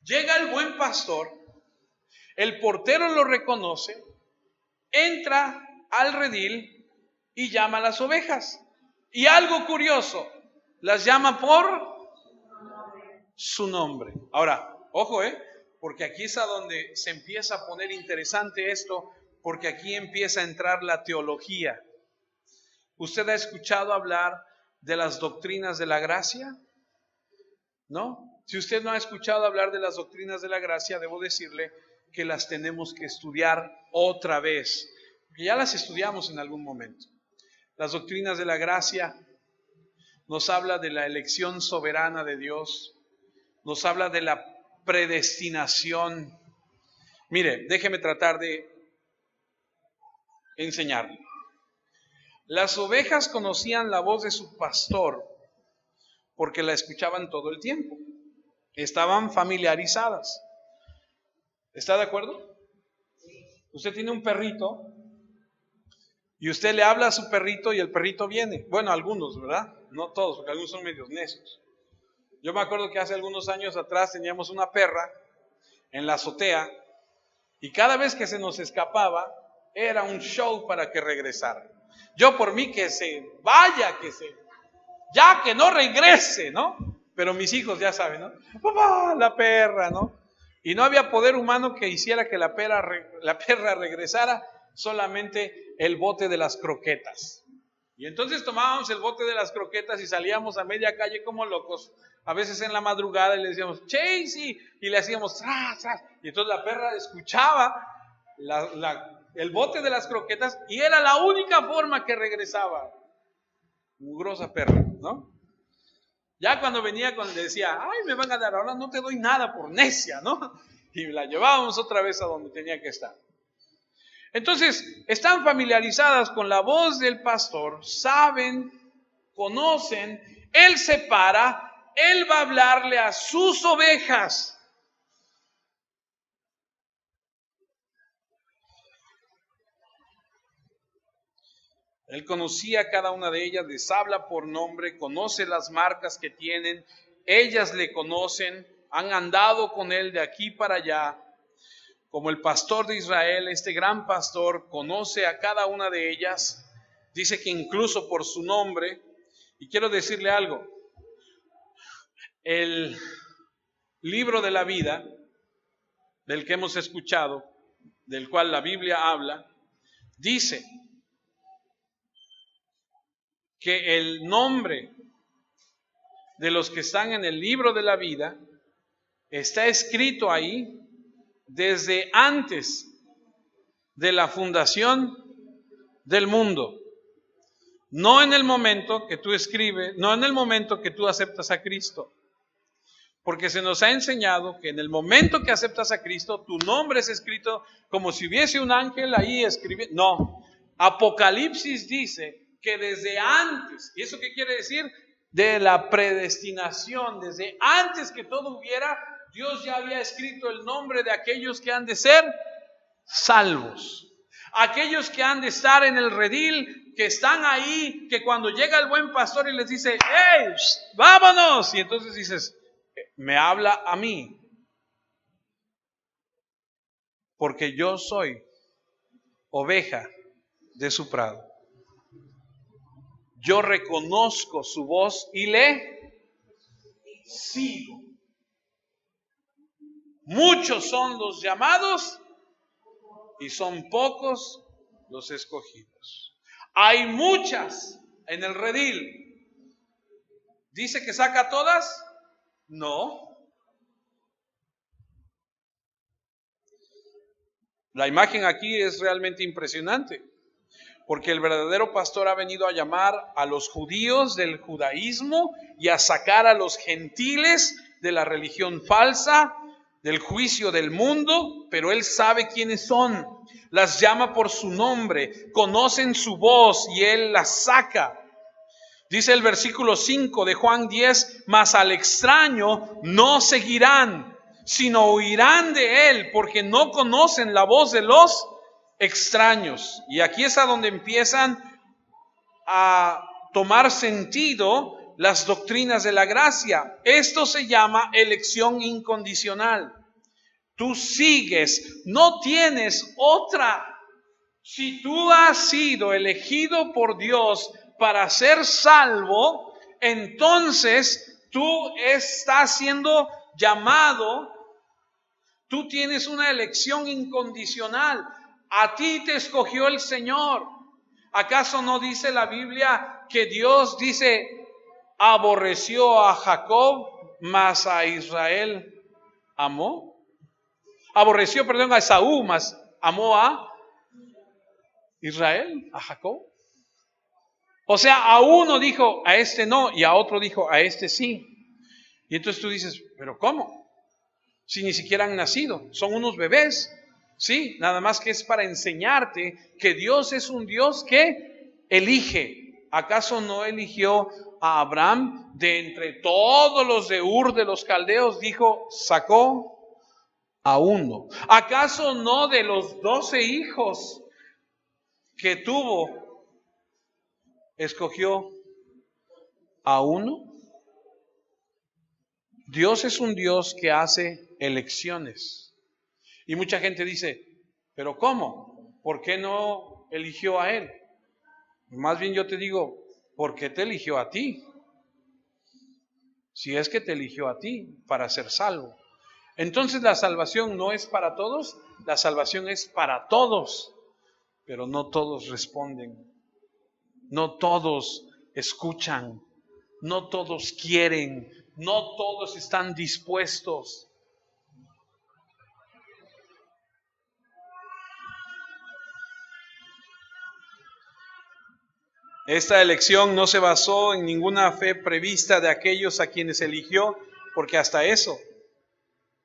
Llega el buen pastor, el portero lo reconoce, entra al redil y llama a las ovejas. Y algo curioso, las llama por su nombre. Ahora, ojo, porque aquí es a donde se empieza a poner interesante esto, porque aquí empieza a entrar la teología. ¿Usted ha escuchado hablar de las doctrinas de la gracia? ¿No? Si usted no ha escuchado hablar de las doctrinas de la gracia, debo decirle que las tenemos que estudiar otra vez. Porque ya las estudiamos en algún momento. Las doctrinas de la gracia nos habla de la elección soberana de Dios, nos habla de la predestinación. Mire, déjeme tratar de enseñarle. Las ovejas conocían la voz de su pastor porque la escuchaban todo el tiempo. Estaban familiarizadas. ¿Está de acuerdo? Usted tiene un perrito y usted le habla a su perrito y el perrito viene. Bueno, algunos, ¿verdad? No todos, porque algunos son medios necios. Yo me acuerdo que hace algunos años atrás teníamos una perra en la azotea y cada vez que se nos escapaba era un show para que regresara. Yo por mí que se vaya, ya que no regrese, ¿no? Pero mis hijos ya saben, ¿no? Papá, la perra, ¿no? Y no había poder humano que hiciera que la perra regresara, solamente el bote de las croquetas. Y entonces tomábamos el bote de las croquetas y salíamos a media calle como locos, a veces en la madrugada, y le decíamos, Chasey, y le hacíamos, tras, tras. Y entonces la perra escuchaba el bote de las croquetas y era la única forma que regresaba. Mugrosa perra, ¿no? Ya cuando venía, le decía, ay, me van a dar, ahora no te doy nada por necia, ¿no? Y la llevábamos otra vez a donde tenía que estar. Entonces, están familiarizadas con la voz del pastor, saben, conocen, él se para, él va a hablarle a sus ovejas. Él conocía a cada una de ellas, les habla por nombre, conoce las marcas que tienen, ellas le conocen, han andado con él de aquí para allá. Como el pastor de Israel, este gran pastor conoce a cada una de ellas, dice que incluso por su nombre. Y quiero decirle algo, el libro de la vida, del que hemos escuchado, del cual la Biblia habla, dice que el nombre de los que están en el libro de la vida está escrito ahí desde antes de la fundación del mundo. No en el momento que tú escribes, no en el momento que tú aceptas a Cristo. Porque se nos ha enseñado que en el momento que aceptas a Cristo, tu nombre es escrito como si hubiese un ángel ahí escribiendo. No, Apocalipsis dice que desde antes, ¿y eso qué quiere decir? De la predestinación, desde antes que todo hubiera, Dios ya había escrito el nombre de aquellos que han de ser salvos. Aquellos que han de estar en el redil, que están ahí, que cuando llega el buen pastor y les dice, ¡hey, vámonos! Y entonces dices, me habla a mí, porque yo soy oveja de su prado. Yo reconozco su voz y le sigo. Muchos son los llamados y son pocos los escogidos. Hay muchas en el redil. ¿Dice que saca todas? No. La imagen aquí es realmente impresionante, porque el verdadero pastor ha venido a llamar a los judíos del judaísmo y a sacar a los gentiles de la religión falsa, del juicio del mundo, pero él sabe quiénes son, las llama por su nombre, conocen su voz y él las saca. Dice el versículo 5 de Juan 10, mas al extraño no seguirán, sino huirán de él, porque no conocen la voz de los extraños. Y aquí es a donde empiezan a tomar sentido las doctrinas de la gracia. Esto se llama elección incondicional. Tú sigues, no tienes otra. Si tú has sido elegido por Dios para ser salvo, entonces tú estás siendo llamado, tú tienes una elección incondicional. A ti te escogió el Señor. ¿Acaso no dice la Biblia que Dios dice, aborreció a Jacob, mas a Israel amó? Aborreció, perdón, a Esaú, mas amó a Israel, a Jacob. O sea, a uno dijo, a este no, y a otro dijo, a este sí. Y entonces tú dices, ¿pero cómo? Si ni siquiera han nacido, son unos bebés. Sí, nada más que es para enseñarte que Dios es un Dios que elige. ¿Acaso no eligió a Abraham de entre todos los de Ur de los caldeos? Dijo, sacó a uno. ¿Acaso no de los 12 hijos que tuvo, escogió a uno? Dios es un Dios que hace elecciones. Y mucha gente dice, ¿pero cómo? ¿Por qué no eligió a él? Más bien yo te digo, ¿por qué te eligió a ti? Si es que te eligió a ti para ser salvo. Entonces la salvación no es para todos, la salvación es para todos, pero no todos responden, no todos escuchan, no todos quieren, no todos están dispuestos. Esta elección no se basó en ninguna fe prevista de aquellos a quienes eligió, porque hasta eso,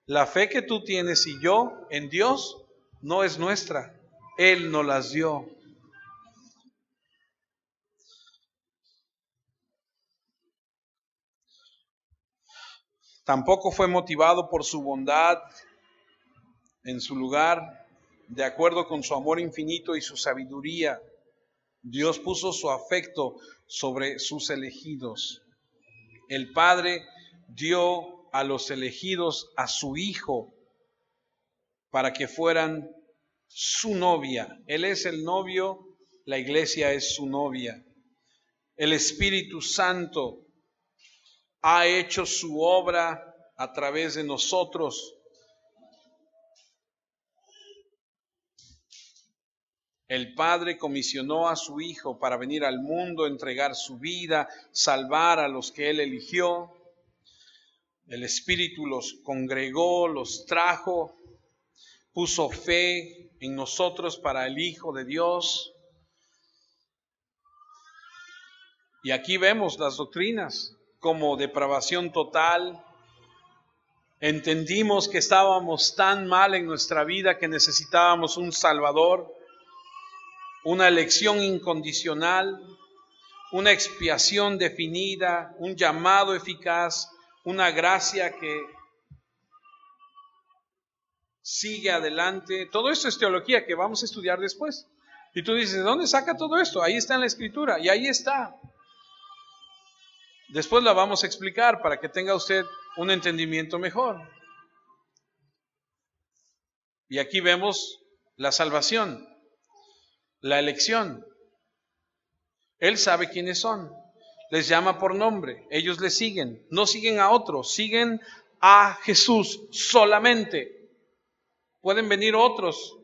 la fe que tú tienes y yo en Dios no es nuestra, Él nos las dio. Tampoco fue motivado por su bondad en su lugar, de acuerdo con su amor infinito y su sabiduría. Dios puso su afecto sobre sus elegidos. El Padre dio a los elegidos a su Hijo para que fueran su novia. Él es el novio, la iglesia es su novia. El Espíritu Santo ha hecho su obra a través de nosotros. El Padre comisionó a su Hijo para venir al mundo, entregar su vida, salvar a los que Él eligió. El Espíritu los congregó, los trajo, puso fe en nosotros para el Hijo de Dios. Y aquí vemos las doctrinas como depravación total. Entendimos que estábamos tan mal en nuestra vida que necesitábamos un Salvador, una elección incondicional, una expiación definida, un llamado eficaz, una gracia que sigue adelante. Todo esto es teología que vamos a estudiar después. Y tú dices, ¿de dónde saca todo esto? Ahí está en la Escritura, y ahí está. Después la vamos a explicar para que tenga usted un entendimiento mejor. Y aquí vemos la salvación, la elección. Él sabe quiénes son, les llama por nombre, ellos le siguen, no siguen a otros, siguen a Jesús solamente. Pueden venir otros,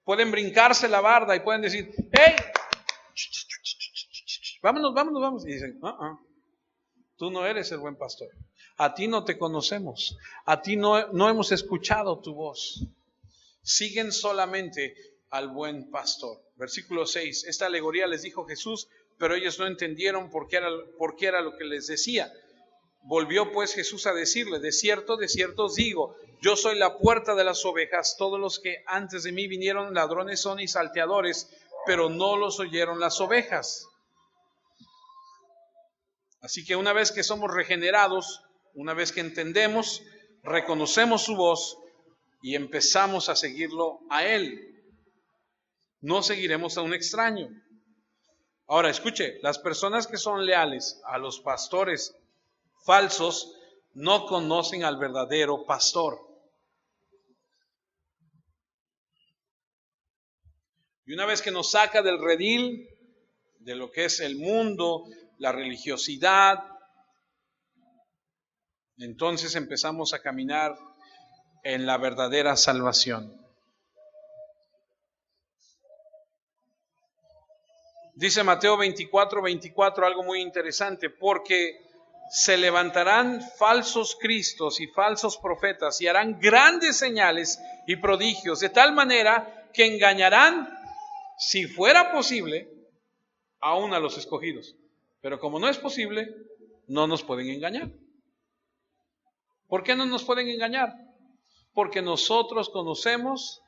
pueden brincarse la barda y pueden decir, ¡hey! Vámonos, vámonos, vámonos. Y dicen, tú no eres el buen pastor, a ti no te conocemos, a ti no hemos escuchado tu voz. Siguen solamente al buen pastor. Versículo 6, esta alegoría les dijo Jesús, pero ellos no entendieron por qué era lo que les decía. Volvió pues Jesús a decirle, de cierto os digo, yo soy la puerta de las ovejas, todos los que antes de mí vinieron ladrones son y salteadores, pero no los oyeron las ovejas. Así que una vez que somos regenerados, una vez que entendemos, reconocemos su voz y empezamos a seguirlo a Él. No seguiremos a un extraño. Ahora, escuche, las personas que son leales a los pastores falsos no conocen al verdadero pastor. Y una vez que nos saca del redil, de lo que es el mundo, la religiosidad, entonces empezamos a caminar en la verdadera salvación. Dice Mateo 24:24 algo muy interesante, porque se levantarán falsos cristos y falsos profetas y harán grandes señales y prodigios, de tal manera que engañarán, si fuera posible, aún a los escogidos. Pero como no es posible, no nos pueden engañar. ¿Por qué no nos pueden engañar? Porque nosotros conocemos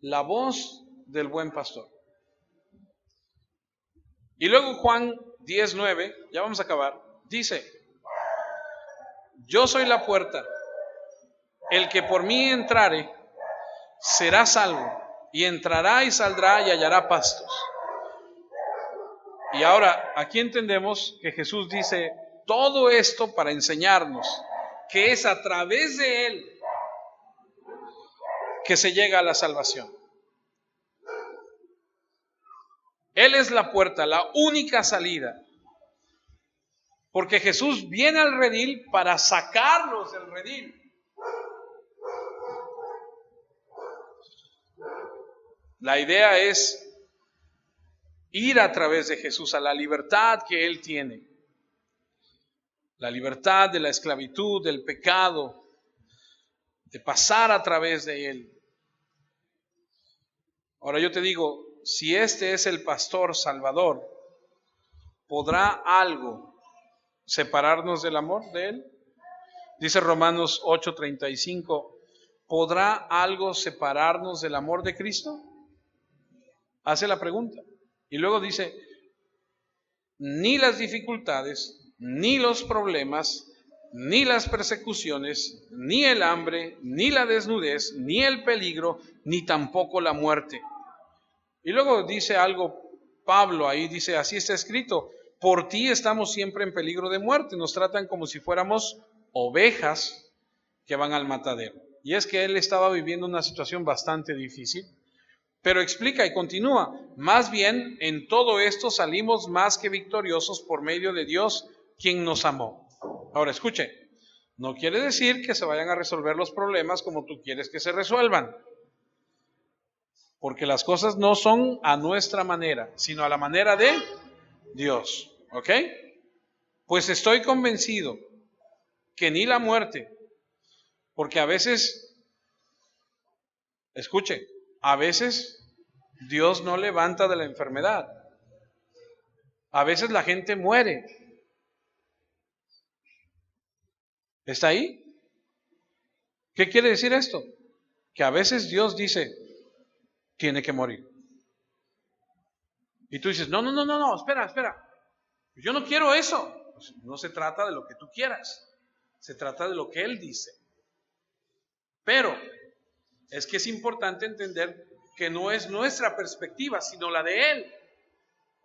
la voz del buen pastor. Y luego Juan 10:9, ya vamos a acabar, dice: yo soy la puerta, el que por mí entrare será salvo, y entrará y saldrá y hallará pastos. Y ahora aquí entendemos que Jesús dice todo esto para enseñarnos que es a través de Él que se llega a la salvación. Él es la puerta, la única salida. Porque Jesús viene al redil para sacarlos del redil. La idea es ir a través de Jesús a la libertad que Él tiene. La libertad de la esclavitud, del pecado, de pasar a través de Él. Ahora yo te digo, si este es el pastor salvador, ¿podrá algo separarnos del amor de Él? Dice Romanos 8:35, ¿podrá algo separarnos del amor de Cristo? Hace la pregunta. Y luego dice, ni las dificultades, ni los problemas, ni las persecuciones, ni el hambre, ni la desnudez, ni el peligro, ni tampoco la muerte. Y luego dice algo Pablo ahí, dice, así está escrito, por ti estamos siempre en peligro de muerte, nos tratan como si fuéramos ovejas que van al matadero. Y es que él estaba viviendo una situación bastante difícil, pero explica y continúa, más bien en todo esto salimos más que victoriosos por medio de Dios, quien nos amó. Ahora escuche, no quiere decir que se vayan a resolver los problemas como tú quieres que se resuelvan. Porque las cosas no son a nuestra manera, sino a la manera de Dios. ¿Ok? Pues estoy convencido que ni la muerte, porque a veces, escuche, a veces Dios no levanta de la enfermedad. A veces la gente muere. ¿Está ahí? ¿Qué quiere decir esto? Que a veces Dios dice, tiene que morir. Y tú dices, no, espera. Yo no quiero eso. Pues no se trata de lo que tú quieras. Se trata de lo que Él dice. Pero es que es importante entender que no es nuestra perspectiva, sino la de Él.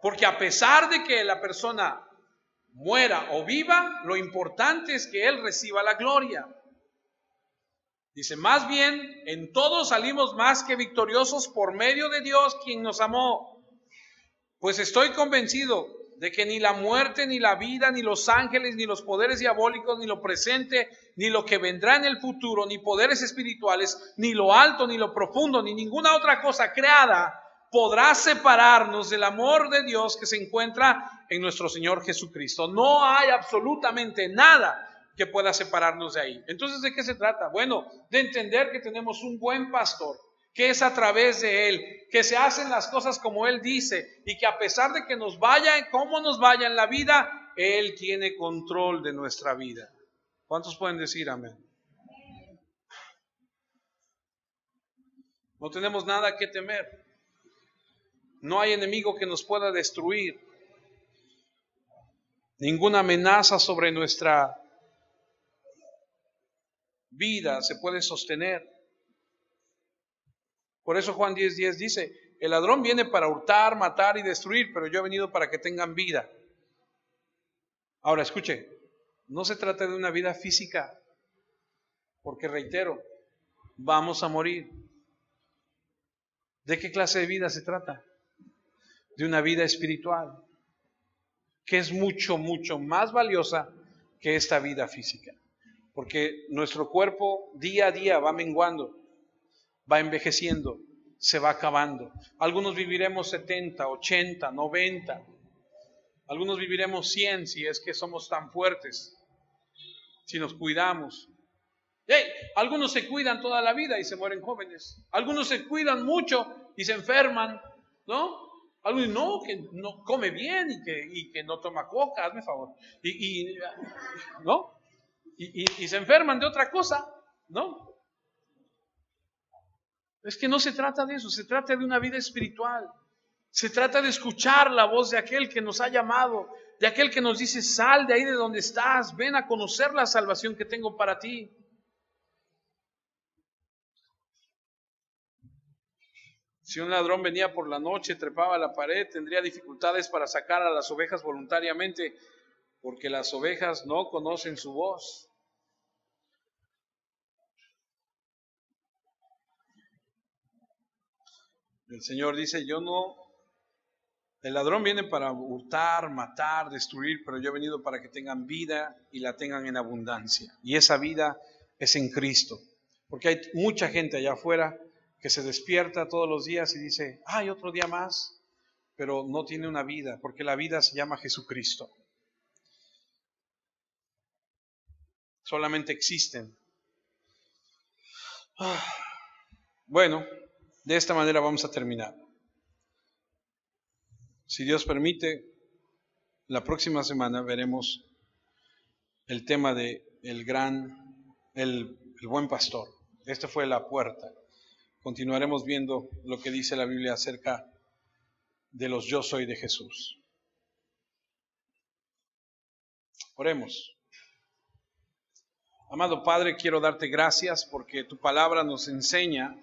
Porque a pesar de que la persona muera o viva, lo importante es que Él reciba la gloria. Dice, más bien, en todo salimos más que victoriosos por medio de Dios, quien nos amó. Pues estoy convencido de que ni la muerte, ni la vida, ni los ángeles, ni los poderes diabólicos, ni lo presente, ni lo que vendrá en el futuro, ni poderes espirituales, ni lo alto, ni lo profundo, ni ninguna otra cosa creada podrá separarnos del amor de Dios que se encuentra en nuestro Señor Jesucristo. No hay absolutamente nada que pueda separarnos de ahí. Entonces, ¿de qué se trata? Bueno, de entender que tenemos un buen pastor, que es a través de Él, que se hacen las cosas como Él dice, y que a pesar de que nos vaya, como nos vaya en la vida, Él tiene control de nuestra vida. ¿Cuántos pueden decir amén? No tenemos nada que temer. No hay enemigo que nos pueda destruir. Ninguna amenaza sobre nuestra vida se puede sostener. Por eso Juan 10:10 dice, el ladrón viene para hurtar, matar y destruir, pero yo he venido para que tengan vida. Ahora escuche, no se trata de una vida física, porque reitero, vamos a morir. ¿De qué clase de vida se trata? De una vida espiritual, que es mucho más valiosa que esta vida física. Porque nuestro cuerpo día a día va menguando, va envejeciendo, se va acabando. Algunos viviremos 70, 80, 90. Algunos viviremos 100 si es que somos tan fuertes, si nos cuidamos. Hey, algunos se cuidan toda la vida y se mueren jóvenes. Algunos se cuidan mucho y se enferman, ¿no? Algunos no, que no come bien y que no toma coca, hazme favor. ¿No? Y se enferman de otra cosa, ¿no? Es que no se trata de eso, se trata de una vida espiritual. Se trata de escuchar la voz de aquel que nos ha llamado, de aquel que nos dice, sal de ahí de donde estás, ven a conocer la salvación que tengo para ti. Si un ladrón venía por la noche, trepaba a la pared, tendría dificultades para sacar a las ovejas voluntariamente, porque las ovejas no conocen su voz. El Señor dice, el ladrón viene para hurtar, matar, destruir, pero yo he venido para que tengan vida y la tengan en abundancia. Y esa vida es en Cristo. Porque hay mucha gente allá afuera que se despierta todos los días y dice, hay otro día más, pero no tiene una vida, porque la vida se llama Jesucristo. Solamente existen. Bueno, de esta manera vamos a terminar. Si Dios permite, la próxima semana veremos el tema de el buen pastor. Esta fue la puerta. Continuaremos viendo lo que dice la Biblia acerca de los yo soy de Jesús. Oremos. Amado Padre, quiero darte gracias porque tu palabra nos enseña,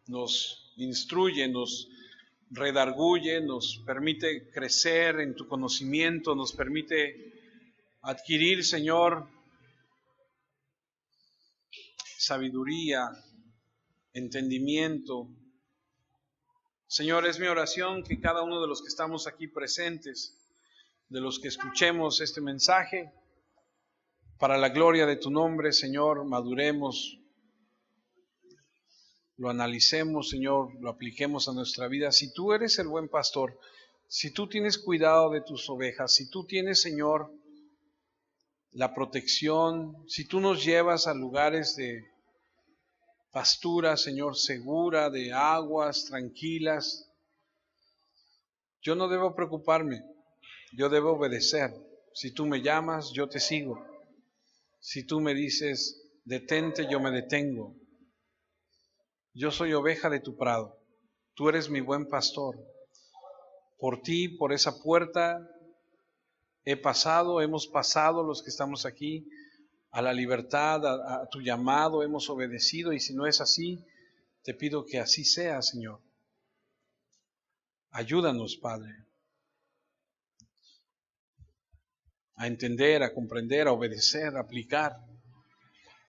nos instruye, nos redarguye, nos permite crecer en tu conocimiento, nos permite adquirir, Señor, sabiduría, entendimiento. Señor, es mi oración que cada uno de los que estamos aquí presentes, de los que escuchemos este mensaje, para la gloria de tu nombre, Señor, maduremos, lo analicemos, Señor, lo apliquemos a nuestra vida. Si tú eres el buen pastor, si tú tienes cuidado de tus ovejas, si tú tienes, Señor, la protección, si tú nos llevas a lugares de pastura, Señor, segura, de aguas tranquilas, yo no debo preocuparme, yo debo obedecer. Si tú me llamas, yo te sigo. Si tú me dices, detente, yo me detengo. Yo soy oveja de tu prado. Tú eres mi buen pastor. Por ti, por esa puerta, hemos pasado los que estamos aquí a la libertad, a tu llamado, hemos obedecido. Y si no es así, te pido que así sea, Señor. Ayúdanos, Padre, a entender, a comprender, a obedecer, a aplicar.